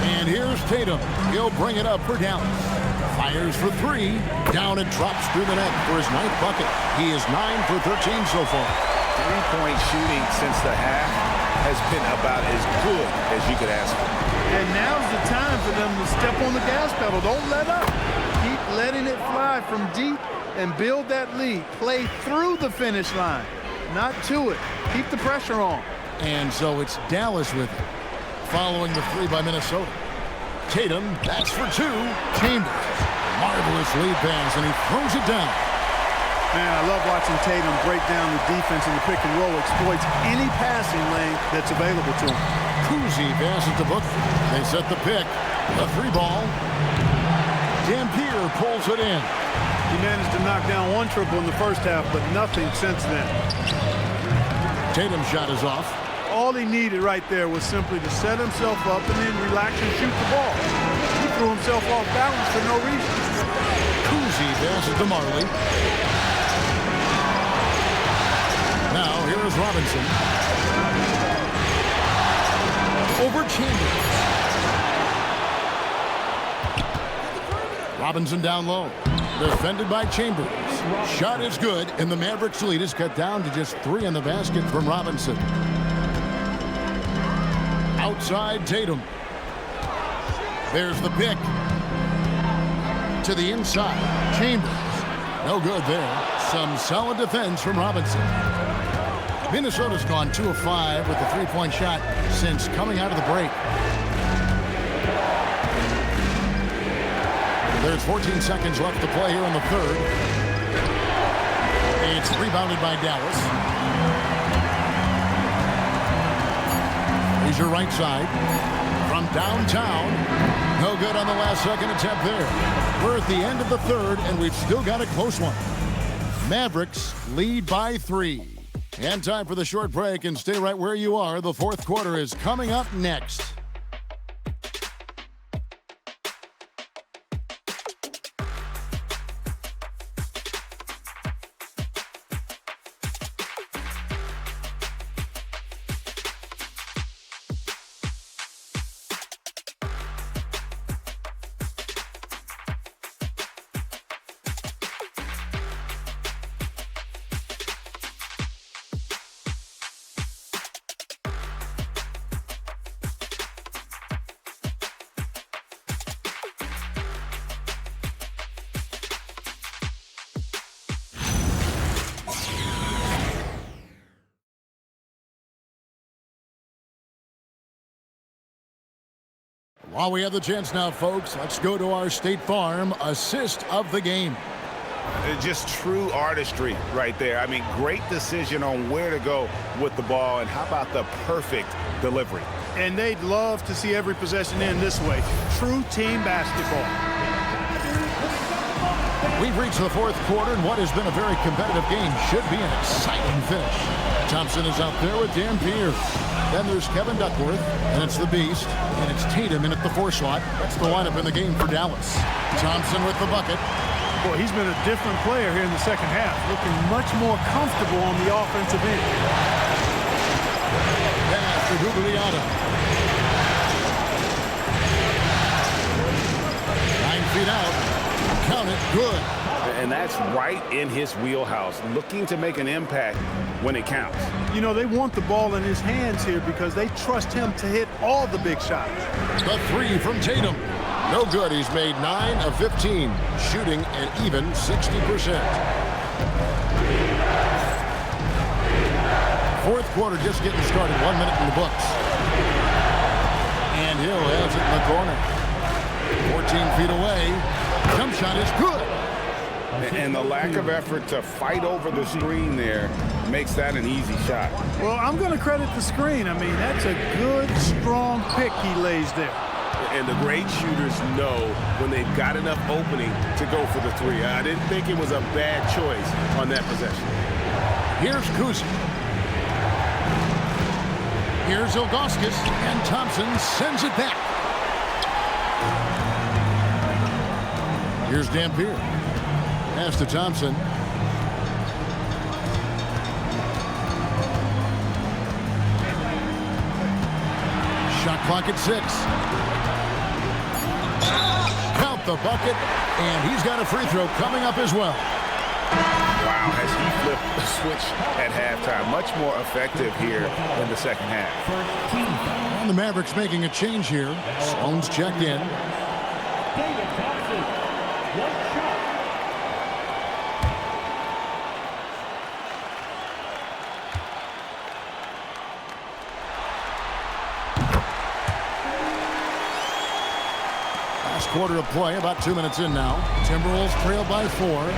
And here's Tatum. He'll bring it up for Dallas. Fires for 3. Down and drops through the net for his 9th bucket. He is 9 for 13 so far. Three-point shooting since the half has been about as good as you could ask for. And now's the time for them to step on the gas pedal. Don't let up. Keep letting it fly from deep and build that lead. Play through the finish line, not to it. Keep the pressure on. And so it's Dallas with it, following the 3 by Minnesota. Tatum, that's for 2. Chambers, marvelous lead pass, and he throws it down. Man, I love watching Tatum break down the defense in the pick and roll, exploits any passing lane that's available to him. Cousy passes to Booker. They set the pick. The 3 ball. Dampier pulls it in. He managed to knock down 1 triple in the first half, but nothing since then. Tatum's shot is off. All he needed right there was simply to set himself up and then relax and shoot the ball. He threw himself off balance for no reason. Cousy passes to Marley. Now here's Robinson. Over Chambers. Robinson down low. Defended by Chambers. Shot is good, and the Mavericks lead is cut down to just 3 on the basket from Robinson. Outside Tatum. There's the pick. To the inside. Chambers. No good there. Some solid defense from Robinson. Minnesota's gone 2 of 5 with the 3-point shot since coming out of the break. There's 14 seconds left to play here in the 3rd. It's rebounded by Dallas. Here's your right side. From downtown. No good on the last second attempt there. We're at the end of the 3rd, and we've still got a close one. Mavericks lead by 3. And time for the short break, and stay right where you are. The 4th quarter is coming up next. While we have the chance now, folks, let's go to our State Farm assist of the game. Just true artistry right there. I mean, great decision on where to go with the ball, and how about the perfect delivery? And they'd love to see every possession end this way. True team basketball. We've reached the 4th quarter, and what has been a very competitive game should be an exciting finish. Thompson is out there with Dan Pierce. Then there's Kevin Duckworth, and it's the Beast, and it's Tatum in at the 4 slot. That's the lineup in the game for Dallas. Thompson with the bucket. Boy, he's been a different player here in the second half, looking much more comfortable on the offensive end. Pass to Gugliotta. 9 feet out. Count it. Good. And that's right in his wheelhouse, looking to make an impact when it counts. You know, they want the ball in his hands here because they trust him to hit all the big shots. The 3 from Tatum. No good. He's made 9 of 15, shooting an even 60%. 4th quarter just getting started. 1 minute in the books. And Hill has it in the corner. 14 feet away. Jump shot is good. And the lack of effort to fight over the screen there makes that an easy shot. Well, I'm going to credit the screen. I mean, that's a good, strong pick he lays there. And the great shooters know when they've got enough opening to go for the three. I didn't think it was a bad choice on that possession. Here's Cousy. Here's Ilgauskas, and Thompson sends it back. Here's Dampier. Pass to Thompson. Shot clock at 6. Count the bucket, and he's got a free throw coming up as well. Wow, has he flipped the switch at halftime. Much more effective here in the second half. And the Mavericks making a change here. Sloan's checked in. Last quarter of play, about 2 minutes in now. Timberwolves trail by 4.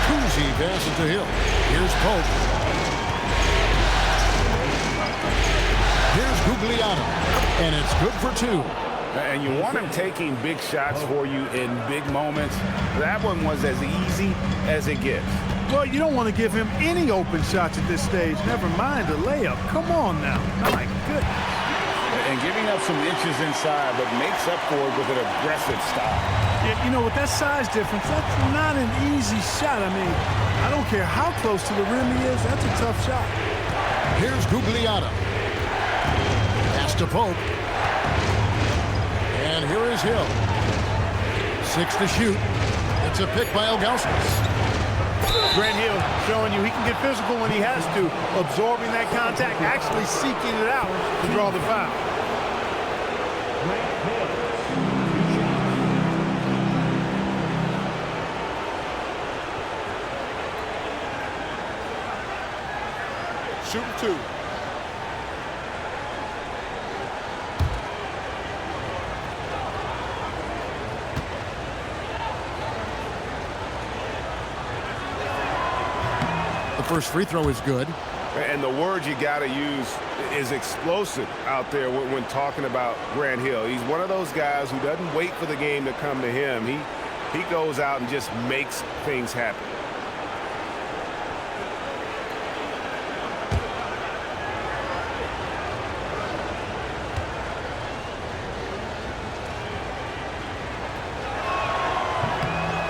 Cousy passes to Hill. Here's Pope. Here's Gugliotta. And it's good for 2. And you want him taking big shots for you in big moments. That one was as easy as it gets. Well, you don't want to give him any open shots at this stage. Never mind a layup. Come on now. My goodness. And giving up some inches inside, but makes up for it with an aggressive style. Yeah, you know, with that size difference, that's not an easy shot. I mean, I don't care how close to the rim he is. That's a tough shot. Here's Gugliotta. Pass to Pope. And here is Hill. 6 to shoot. It's a pick by Ilgauskas. Grant Hill showing you he can get physical when he has to, absorbing that contact, actually seeking it out to draw the foul. Shooting 2. The first free throw is good. And the word you got to use is explosive out there when talking about Grant Hill. He's one of those guys who doesn't wait for the game to come to him. He goes out and just makes things happen.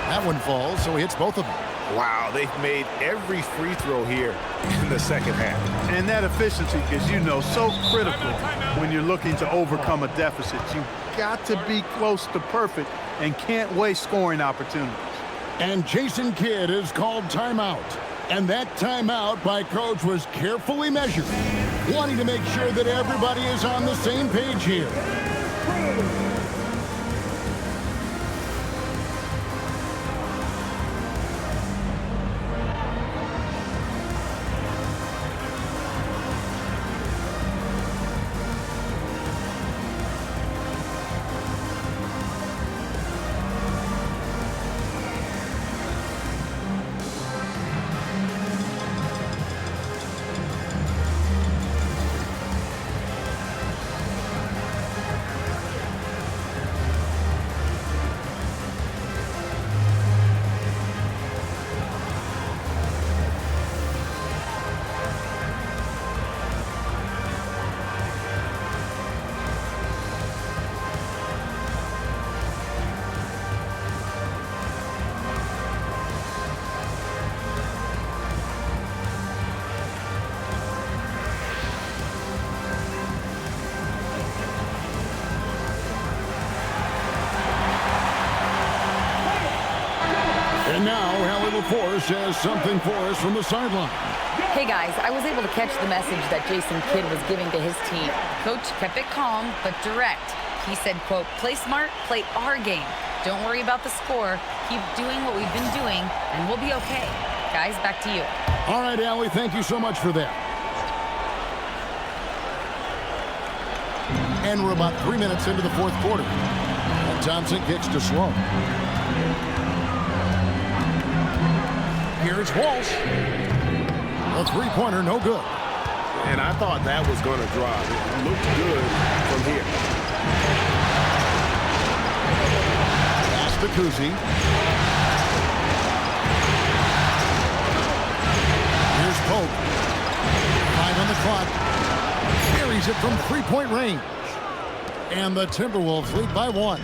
That one falls, so he hits both of them. Wow, they've made every free throw here in the second half. And that efficiency is, you know, so critical when you're looking to overcome a deficit. You've got to be close to perfect and can't waste scoring opportunities. And Jason Kidd is called timeout. And that timeout by Coach was carefully measured, wanting to make sure that everybody is on the same page here. And now, Hallie LaForce has something for us from the sideline. Hey guys, I was able to catch the message that Jason Kidd was giving to his team. Coach kept it calm, but direct. He said, quote, play smart, play our game. Don't worry about the score. Keep doing what we've been doing, and we'll be okay. Guys, back to you. All right, Allie, thank you so much for that. And we're about 3 minutes into the fourth quarter. And Thompson kicks to Sloan. Here's Walsh. A three-pointer, no good. and I thought that was going to drop. It looked good from here. Pass to Cousy. Here's Pope. 5 on the clock. Carries it from three-point range. And the Timberwolves lead by 1.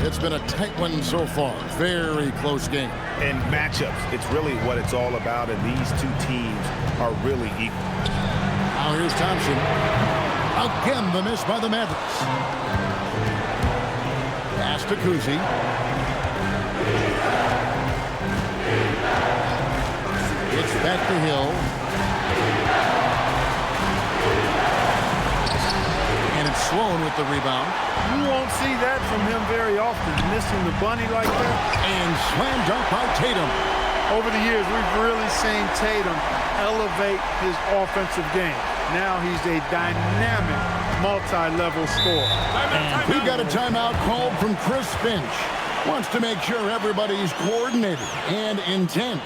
It's been a tight one so far. Very close game. And matchups, it's really what it's all about, and these two teams are really equal. Now here's Thompson. Again, the miss by the Mavericks. Pass to Cousy. It's back to Hill. And it's Sloan with the rebound. You won't see that from him very often, missing the bunny like that. And slam dunk by Tatum. Over the years, we've really seen Tatum elevate his offensive game. Now he's a dynamic, multi-level scorer. And we've got a timeout called from Chris Finch. Wants to make sure everybody's coordinated and intent.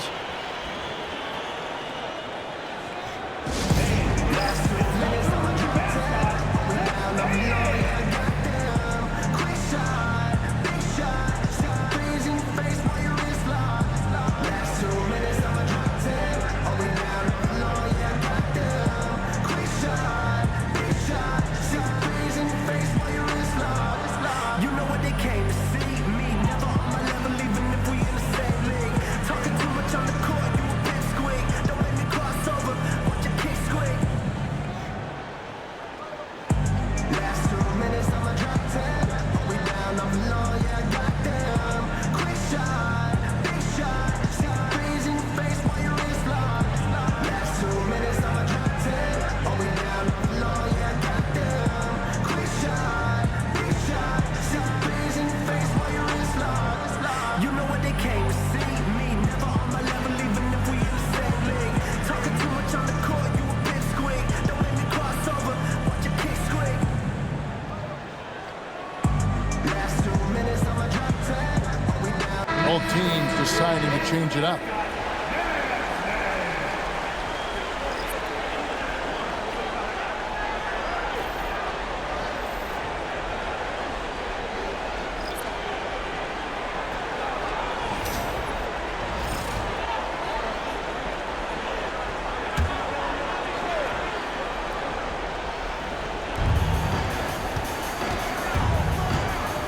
Both teams deciding to change it up.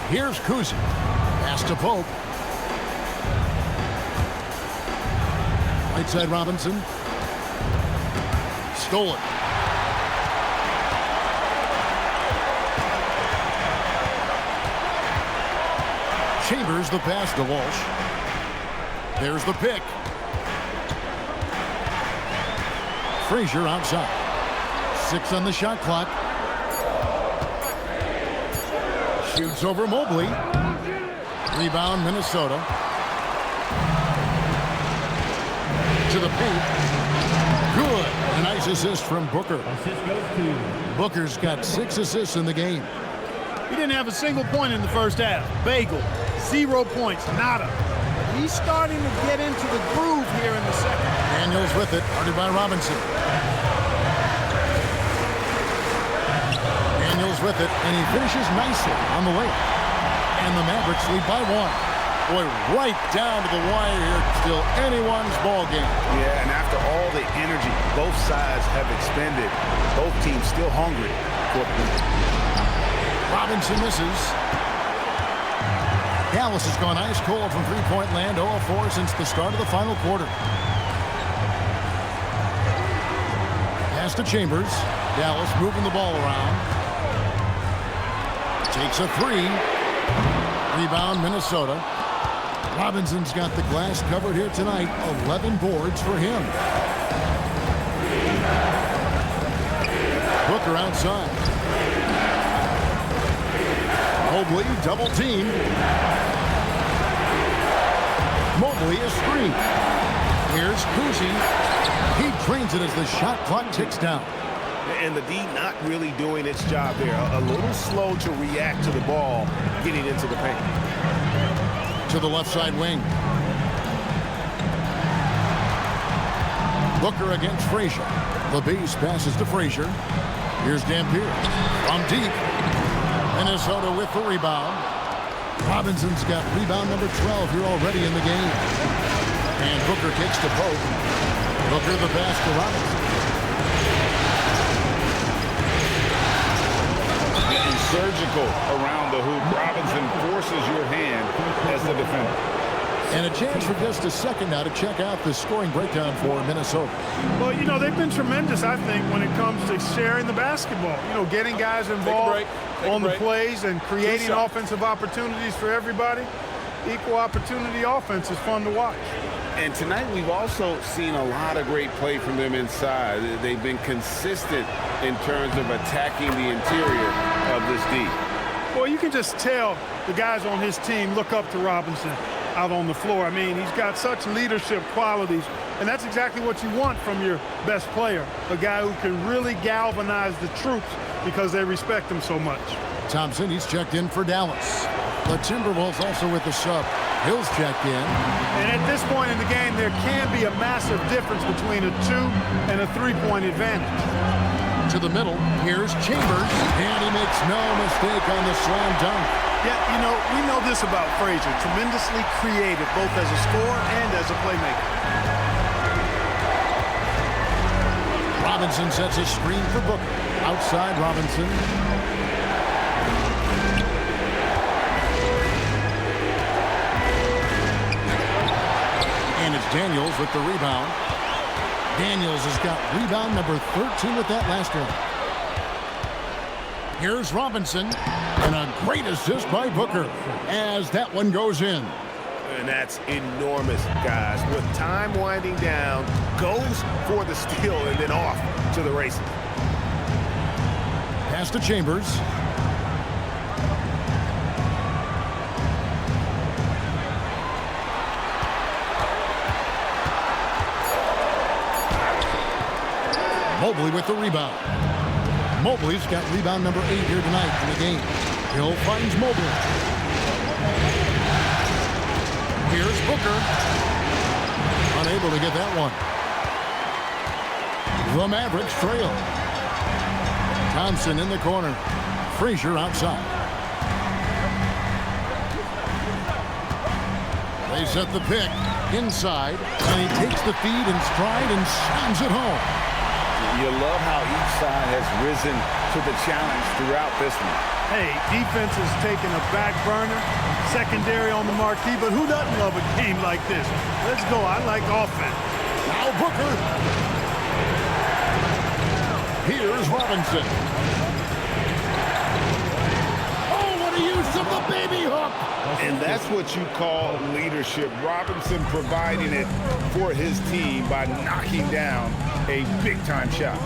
Here's Cousy. Pass to Pope. Right side Robinson. Stolen. Chambers the pass to Walsh. There's the pick. Frazier outside. 6 on the shot clock. Shoots over Mobley. Rebound Minnesota. To the paint. Good. A nice assist from Booker. Booker's got 6 assists in the game. He didn't have a single point in the first half. Bagel. 0 points. Nada. He's starting to get into the groove here in the second. Daniels with it. Guarded by Robinson. Daniels with it. And he finishes nicely on the way. And the Mavericks lead by 1. Boy, right down to the wire here. Still anyone's ball game. Yeah, and after all the energy both sides have expended, both teams still hungry for the win. Robinson misses. Dallas has gone ice cold from three-point land, 0 of 4 since the start of the final quarter. Pass to Chambers. Dallas moving the ball around. Takes a 3. Rebound Minnesota. Robinson's got the glass covered here tonight. 11 boards for him. Booker outside. Mobley double team. Mobley a screen. Here's Cousy. He drains it as the shot clock ticks down. And the D not really doing its job there. A little slow to react to the ball getting into the paint. To the left side wing. Booker against Frazier. The base passes to Frazier. Here's Dampier from deep. Minnesota with the rebound. Robinson's got rebound number 12 here already in the game. And Booker takes the poke. Booker the pass to Robinson. Getting surgical around the hoop. Robinson forces your hand as the defender. And a chance for just a second now to check out the scoring breakdown for Minnesota. Well, you know, they've been tremendous, I think, when it comes to sharing the basketball. You know, getting guys involved on the plays and creating offensive opportunities for everybody. Equal opportunity offense is fun to watch. And tonight we've also seen a lot of great play from them inside. They've been consistent in terms of attacking the interior of this D. Well, you can just tell the guys on his team look up to Robinson out on the floor. I mean, he's got such leadership qualities, and that's exactly what you want from your best player, a guy who can really galvanize the troops because they respect him so much. Thompson, he's checked in for Dallas. The Timberwolves also with the sub. Hill's checked in. And at this point in the game, there can be a massive difference between a 2 and a 3-point advantage. To the middle, here's Chambers, and he makes no mistake on the slam dunk. Yeah, you know, we know this about Frazier. Tremendously creative, both as a scorer and as a playmaker. Robinson sets a screen for Booker. Outside Robinson. And it's Daniels with the rebound. Daniels has got rebound number 13 with that last one. Here's Robinson, and a great assist by Booker as that one goes in. And that's enormous, guys. With time winding down, goes for the steal and then off to the races. Pass to Chambers. Mobley with the rebound. Mobley's got rebound number 8 here tonight in the game. Hill finds Mobley. Here's Booker. Unable to get that one. The Mavericks trail. Thompson in the corner. Frazier outside. They set the pick inside, and he takes the feed in stride and slams it home. You love how each side has risen to the challenge throughout this one. Hey, defense is taking a back burner, secondary on the marquee, but who doesn't love a game like this? Let's go. I like offense. Now Booker. Here's Robinson. Oh, what a use of the baby hook. And that's what you call leadership. Robinson providing it for his team by knocking down a big-time shot.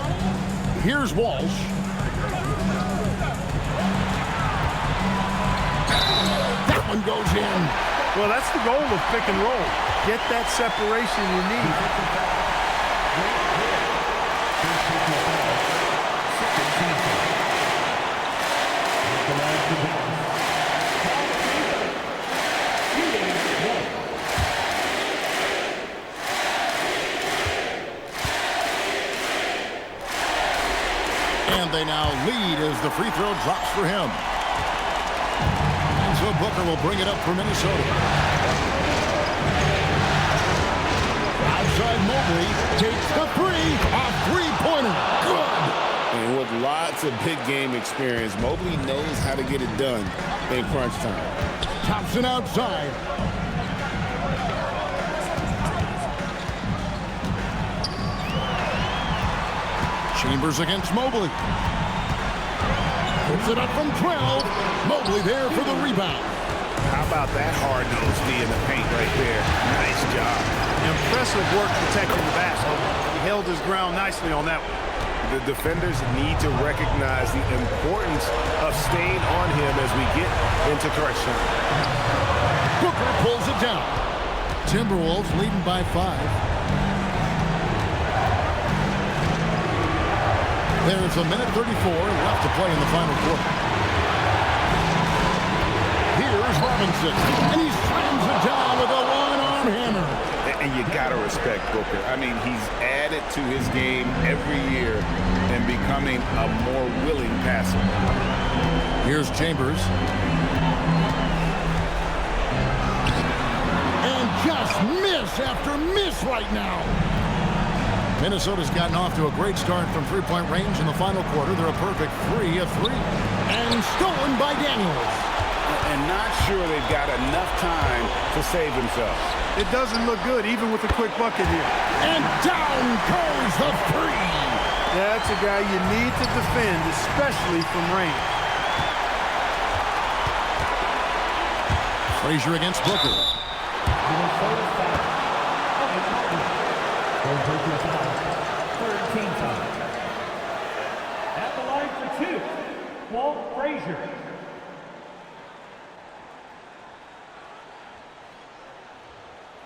Here's Walsh. That one goes in. Well, that's the goal of pick and roll. Get that separation you need. And they now lead as the free throw drops for him. And so Booker will bring it up for Minnesota. Outside Mobley takes the three. A three-pointer. Good. And with lots of big game experience, Mobley knows how to get it done in crunch time. Thompson outside. Chambers against Mobley. Puts it up from 12. Mobley there for the rebound. How about that hard-nosed knee in the paint right there? Nice job. Impressive work protecting the basket. He held his ground nicely on that one. The defenders need to recognize the importance of staying on him as we get into crunch time. Booker pulls it down. Timberwolves leading by 5. There's a minute 34 left to play in the final quarter. Here's Robinson, and he slams it down with a one-arm hammer. And you got to respect Booker. I mean, he's added to his game every year and becoming a more willing passer. Here's Chambers. And just miss after miss right now. Minnesota's gotten off to a great start from three-point range in the final quarter. They're a perfect 3 of 3. And stolen by Daniels. And not sure they've got enough time to save themselves. It doesn't look good, even with a quick bucket here. And down goes the 3. That's a guy you need to defend, especially from range. Frazier against Booker. Third team time. At the line for 2, Walt Frazier.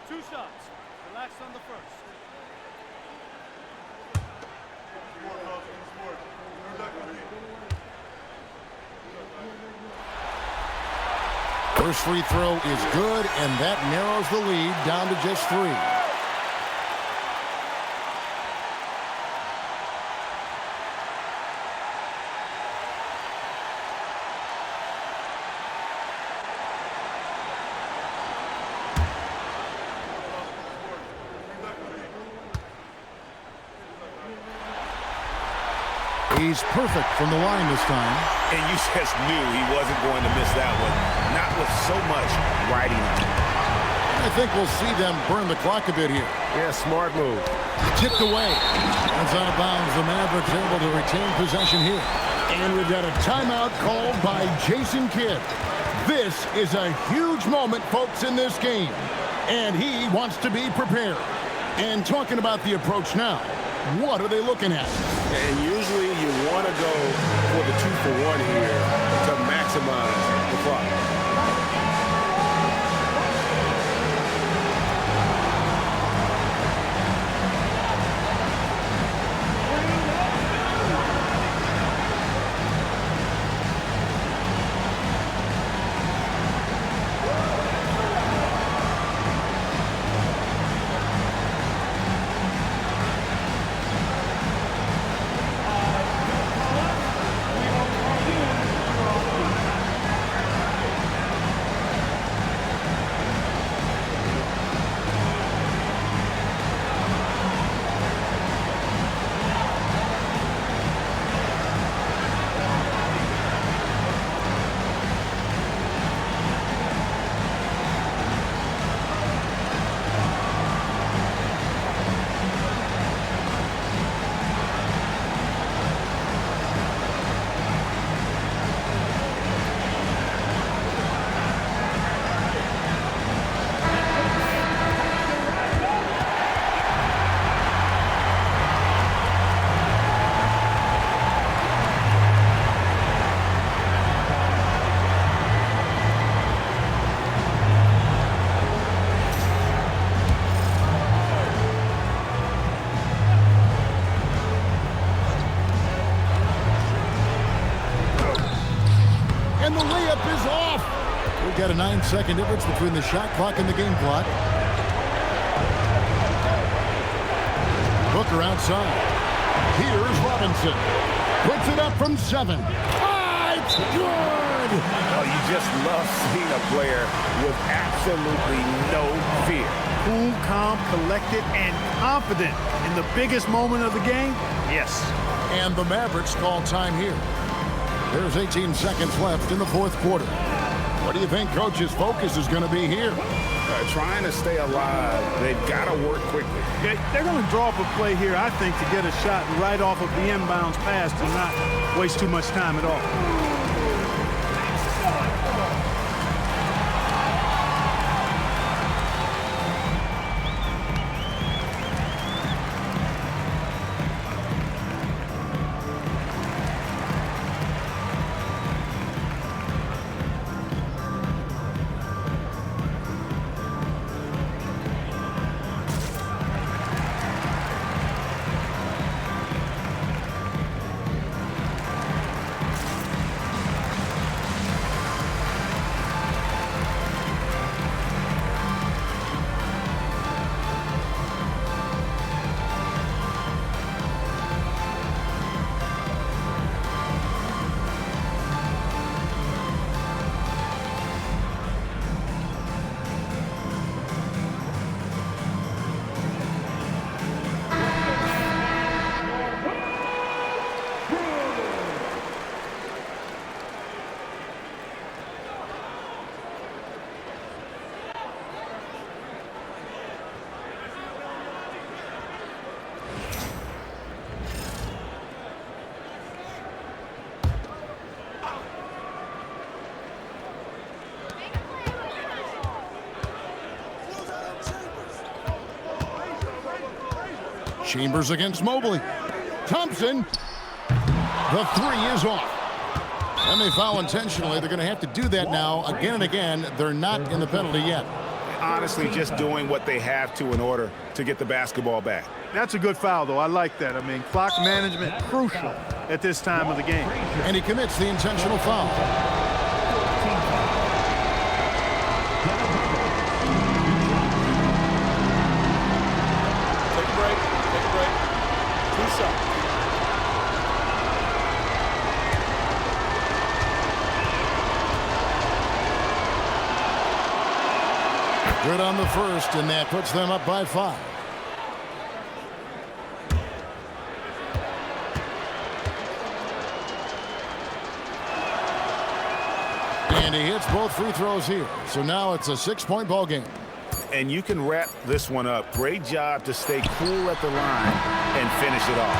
Two shots. Relax on the first. First free throw is good, and that narrows the lead down to just 3. He's perfect from the line this time. And you just knew he wasn't going to miss that one. Not with so much riding on it. I think we'll see them burn the clock a bit here. Yeah, smart move. Tipped away. That's out of bounds. The Mavericks able to retain possession here. And we've got a timeout called by Jason Kidd. This is a huge moment, folks, in this game. And he wants to be prepared. And talking about the approach now, what are they looking at? And usually you want to go for the 2-for-1 here to maximize the clock. And the layup is off. We've got a 9-second difference between the shot clock and the game clock. Booker outside. Here's Robinson. Puts it up from 7. Ah, it's good! Oh, you just love seeing a player with absolutely no fear. Cool, calm, collected, and confident in the biggest moment of the game. Yes. And the Mavericks call time here. There's 18 seconds left in the fourth quarter. What do you think Coach's focus is going to be here? Trying to stay alive. They've got to work quickly. They're going to draw up a play here, I think, to get a shot right off of the inbounds pass to not waste too much time at all. Chambers against Mobley. Thompson. The three is off. And they foul intentionally. They're going to have to do that now again and again. They're not in the penalty yet. Honestly, just doing what they have to in order to get the basketball back. That's a good foul, though. I like that. I mean, clock management crucial at this time of the game. And he commits the intentional foul. Take a break. Take a break. 2 shots. Good on the first, and that puts them up by 5. And he hits both free throws here. So now it's a 6-point ball game. And you can wrap this one up. Great job to stay cool at the line and finish it off.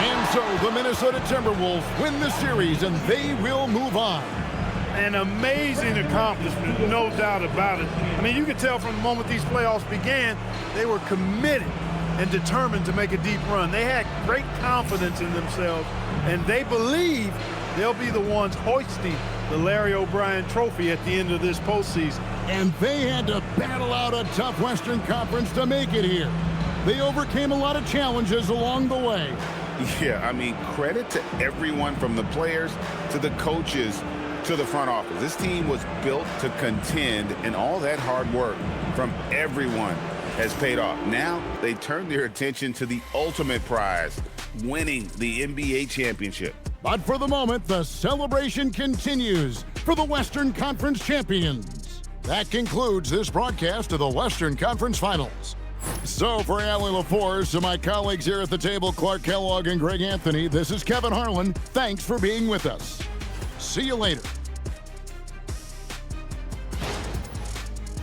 And so the Minnesota Timberwolves win the series, and they will move on. An amazing accomplishment, no doubt about it. I mean, you could tell from the moment these playoffs began, they were committed and determined to make a deep run. They had great confidence in themselves, and they believe they'll be the ones hoisting the Larry O'Brien trophy at the end of this postseason. And they had to battle out a tough Western Conference to make it here. They overcame a lot of challenges along the way. Yeah, I mean, credit to everyone from the players to the coaches to the front office. This team was built to contend, and all that hard work from everyone has paid off. Now they turn their attention to the ultimate prize, winning the NBA championship. But for the moment, the celebration continues for the Western Conference champions. That concludes this broadcast of the Western Conference Finals. So for Allie LaForce and my colleagues here at the table, Clark Kellogg and Greg Anthony, this is Kevin Harlan. Thanks for being with us. See you later.